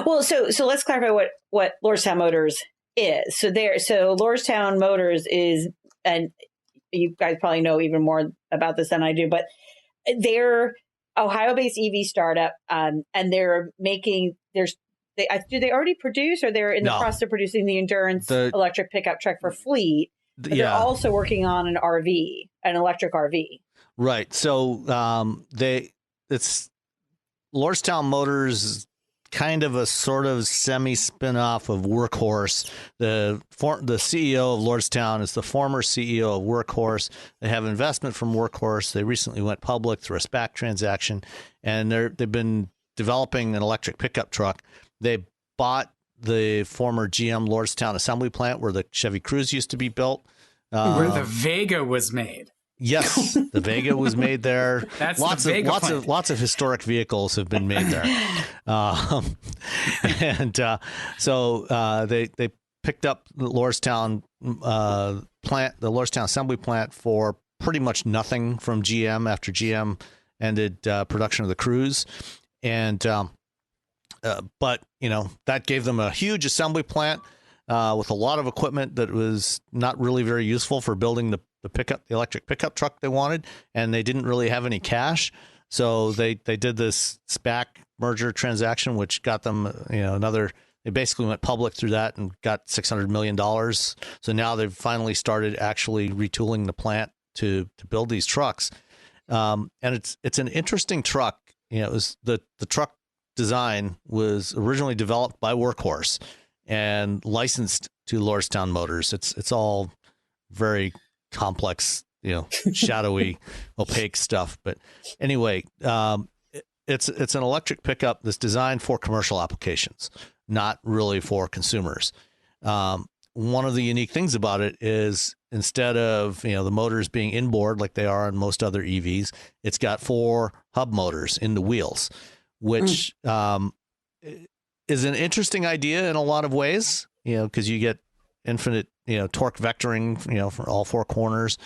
Well, so let's clarify what Lordstown Motors is. So Lordstown Motors is, and you guys probably know even more about this than I do, but they're Ohio-based EV startup, and they're making do they already produce, or they're in the process of producing the endurance electric pickup truck for fleet? But they're also working on an electric RV. Right. So it's Lordstown Motors, kind of a sort of semi spin-off of Workhorse. The CEO of Lordstown is the former CEO of Workhorse. They have investment from Workhorse. They recently went public through a SPAC transaction, and they've been developing an electric pickup truck. They bought the former GM Lordstown assembly plant where the Chevy Cruze used to be built. Where the Vega was made. Yes, the Vega was made there. That's lots of historic vehicles have been made there, so they picked up the Lordstown plant, the Lordstown assembly plant, for pretty much nothing from GM after GM ended production of the Cruze, and but that gave them a huge assembly plant with a lot of equipment that was not really very useful for building the electric pickup truck they wanted, and they didn't really have any cash. So they did this SPAC merger transaction, which got them, they basically went public through that and got $600 million. So now they've finally started actually retooling the plant to build these trucks. And it's an interesting truck. It was the truck design was originally developed by Workhorse and licensed to Lordstown Motors. It's all very complex, shadowy, opaque stuff. But anyway, it's an electric pickup that's designed for commercial applications, not really for consumers. One of the unique things about it is instead of the motors being inboard like they are on most other EVs, it's got 4 hub motors in the wheels, which is an interesting idea in a lot of ways, because you get infinite, torque vectoring, for all 4 corners.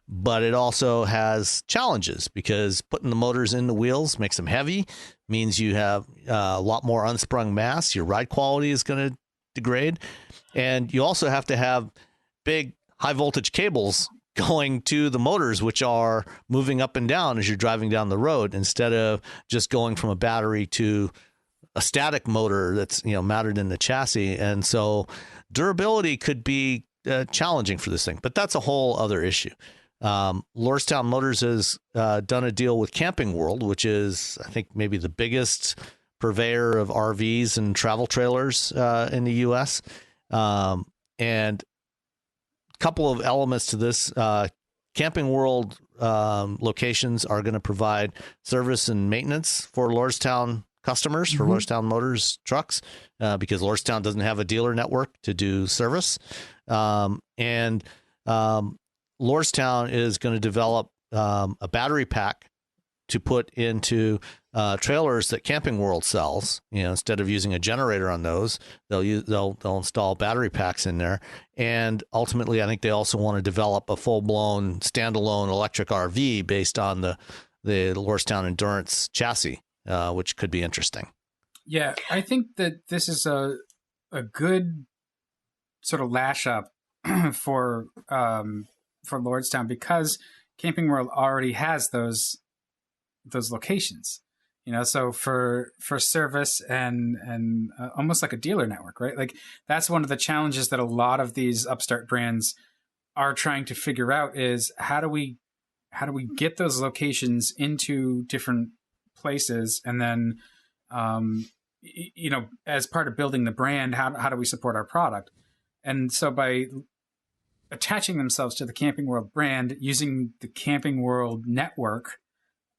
But it also has challenges because putting the motors in the wheels makes them heavy, means you have a lot more unsprung mass. Your ride quality is going to degrade. And you also have to have big high voltage cables going to the motors, which are moving up and down as you're driving down the road, instead of just going from a battery to a static motor that's mounted in the chassis. And so durability could be challenging for this thing, but that's a whole other issue. Lordstown Motors has done a deal with Camping World, which is, I think, maybe the biggest purveyor of RVs and travel trailers in the U.S. And a couple of elements to this. Camping World locations are going to provide service and maintenance for Lordstown customers, for Lordstown Motors trucks, because Lordstown doesn't have a dealer network to do service. And Lordstown is going to develop a battery pack to put into trailers that Camping World sells. Instead of using a generator on those, they'll install battery packs in there. And ultimately, I think they also want to develop a full-blown standalone electric RV based on the Lordstown Endurance chassis, which could be interesting. Yeah, I think that this is a good sort of lash up for Lordstown, because Camping World already has those locations, so for service and almost like a dealer network, right? Like, that's one of the challenges that a lot of these upstart brands are trying to figure out, is how do we get those locations into different places, and then as part of building the brand, how do we support our product? And so by attaching themselves to the Camping World brand, using the Camping World network,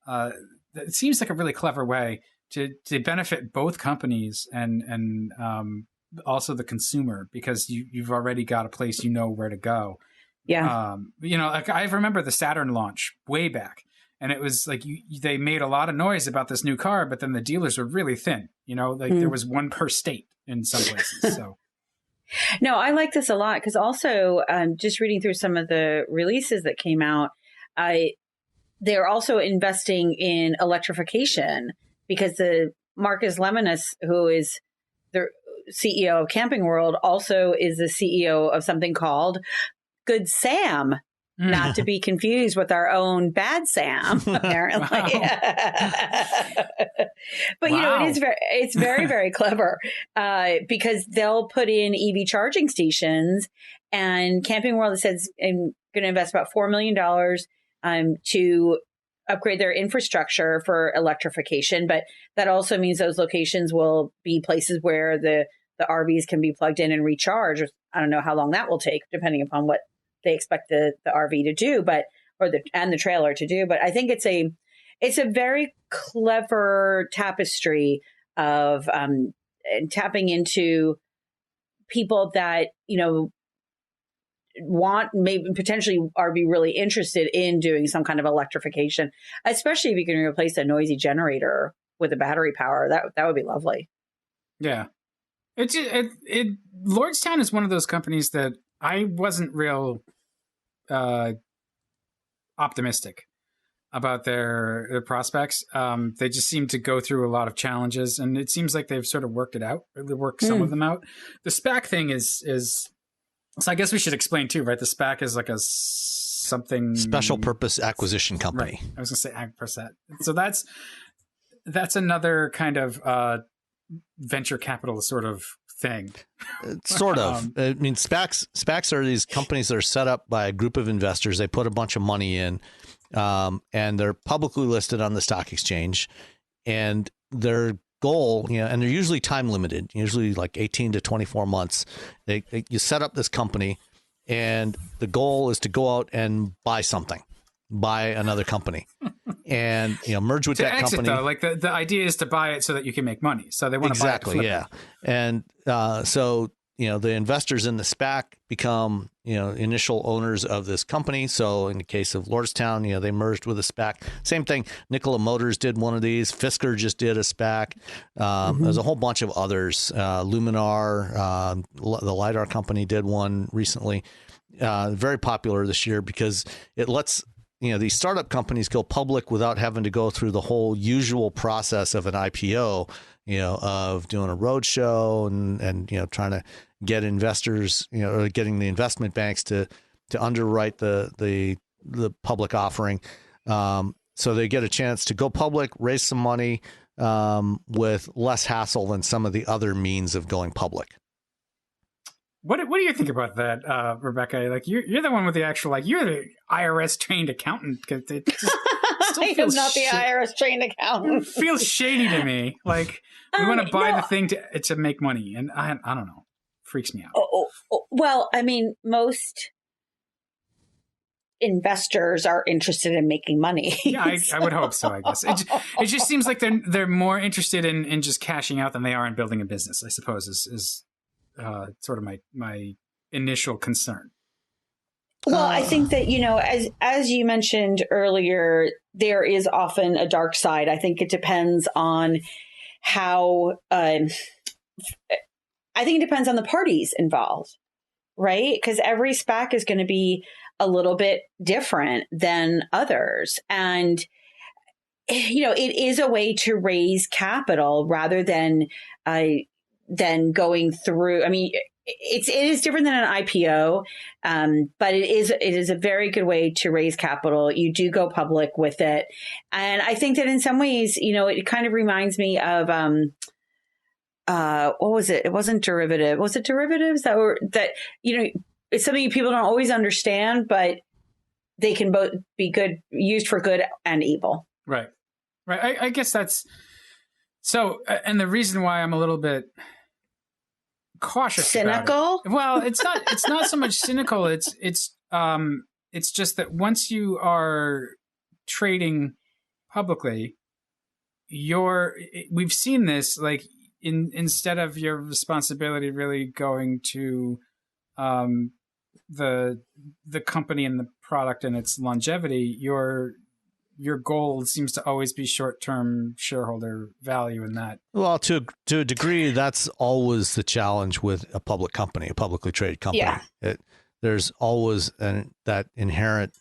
it seems like a really clever way to benefit both companies and also the consumer, because you've already got a place, where to go. Yeah. Like, I remember the Saturn launch way back, and it was like they made a lot of noise about this new car, but then the dealers were really thin. There was one per state in some places. So. No, I like this a lot, because also just reading through some of the releases that came out, they're also investing in electrification, because the Marcus Lemonis, who is the CEO of Camping World, also is the CEO of something called Good Sam. Not to be confused with our own Bad Sam, apparently. But it's very, very clever, because they'll put in EV charging stations, and Camping World says going to invest about $4 million to upgrade their infrastructure for electrification. But that also means those locations will be places where the RVs can be plugged in and recharged. I don't know how long that will take, depending upon what they expect the RV to do, and the trailer to do. But I think it's a very clever tapestry of tapping into people that, want, maybe potentially are be really interested in doing some kind of electrification, especially if you can replace a noisy generator with a battery power. That would be lovely. Yeah. Lordstown is one of those companies that I wasn't real optimistic about their prospects. They just seem to go through a lot of challenges, and it seems like they've sort of worked it out, or worked some of them out. The SPAC thing is so I guess we should explain too, right? The SPAC is like a something special purpose acquisition company. Right. I was going to say so that's another kind of venture capital sort of thing. Sort of. I mean, SPACs are these companies that are set up by a group of investors. They put a bunch of money in, and they're publicly listed on the stock exchange. And their goal, and they're usually time limited, usually like 18 to 24 months. You set up this company, and the goal is to go out and buy another company, and merge with that exit, company. Though, like the idea is to buy it so that you can make money. So they want to buy it. Exactly, yeah. And so the investors in the SPAC become initial owners of this company. So in the case of Lordstown, they merged with a SPAC. Same thing. Nikola Motors did one of these. Fisker just did a SPAC. There's a whole bunch of others. Luminar, the LiDAR company, did one recently. Very popular this year because it lets these startup companies go public without having to go through the whole usual process of an IPO, of doing a roadshow and trying to get investors, or getting the investment banks to underwrite the public offering. So they get a chance to go public, raise some money with less hassle than some of the other means of going public. What do you think about that, Rebecca? Like you're the one with the actual, like, you're the IRS trained accountant. It just I am not the IRS trained accountant. It feels shady to me. Like we want to buy the thing to make money, and I don't know, freaks me out. Well, I mean, investors are interested in making money. Yeah, I would hope so, I guess. It just seems like they're more interested in just cashing out than they are in building a business, I suppose, is sort of my initial concern. Well, I think that, as you mentioned earlier, there is often a dark side. I think it depends on how, I think it depends on the parties involved, right? Because every SPAC is going to be a little bit different than others. And, it is a way to raise capital rather than going through. I mean, it is different than an IPO, but it is a very good way to raise capital. You do go public with it, and I think that in some ways, it kind of reminds me of what was it? It wasn't derivative. Was it derivatives it's something people don't always understand, but they can both be used for good and evil. Right. I guess that's so. And the reason why I'm a little bit cautious, cynical. Well, it's not so much cynical. It's just that once you are trading publicly, we've seen this, like, instead of your responsibility really going to the company and the product and its longevity, your goal seems to always be short-term shareholder value in that. Well, to a degree, that's always the challenge with a public company, a publicly traded company. Yeah. There's always that inherent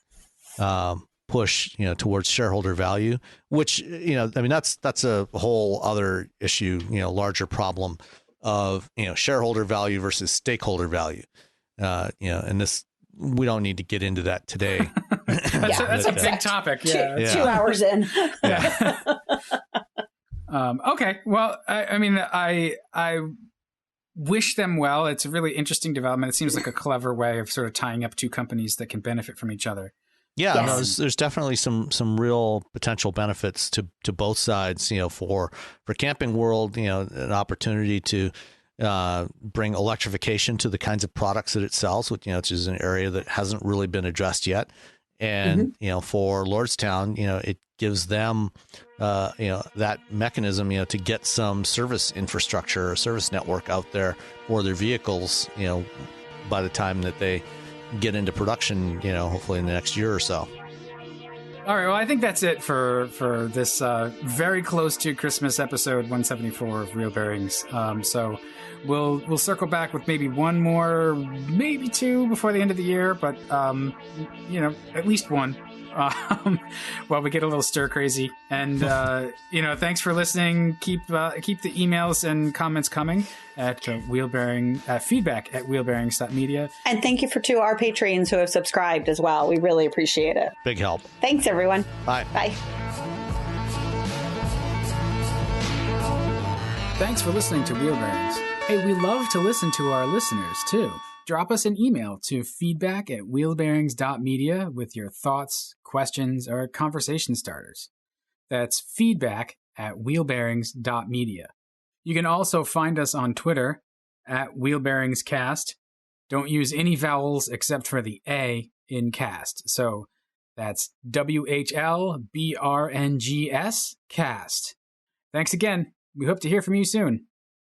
push, towards shareholder value, which, that's a whole other issue, larger problem of, shareholder value versus stakeholder value. And this, we don't need to get into that today. That's a big topic. Yeah. 2 hours in. Yeah. Okay. Well, I wish them well. It's a really interesting development. It seems like a clever way of sort of tying up two companies that can benefit from each other. Yeah, yes. No, there's definitely some real potential benefits to both sides. For Camping World, an opportunity to bring electrification to the kinds of products that it sells, which is an area that hasn't really been addressed yet. And for Lordstown, it gives them that mechanism, to get some service infrastructure or service network out there for their vehicles, by the time that they get into production, hopefully in the next year or so. All right. Well, I think that's it for this very close to Christmas episode 174 of Wheel Bearings. So we'll circle back with maybe one more, maybe two before the end of the year, but at least one. While we get a little stir crazy. And thanks for listening. Keep the emails and comments coming at feedback at wheelbearings.media. And thank you to our Patreons who have subscribed as well. We really appreciate it. Big help. Thanks, everyone. Bye. Bye. Thanks for listening to Wheel Bearings. Hey, we love to listen to our listeners too. Drop us an email to feedback at wheelbearings.media with your thoughts, questions, or conversation starters. That's feedback at wheelbearings.media. You can also find us on Twitter at wheelbearingscast. Don't use any vowels except for the A in cast. So that's WHLBRNGS cast. Thanks again. We hope to hear from you soon.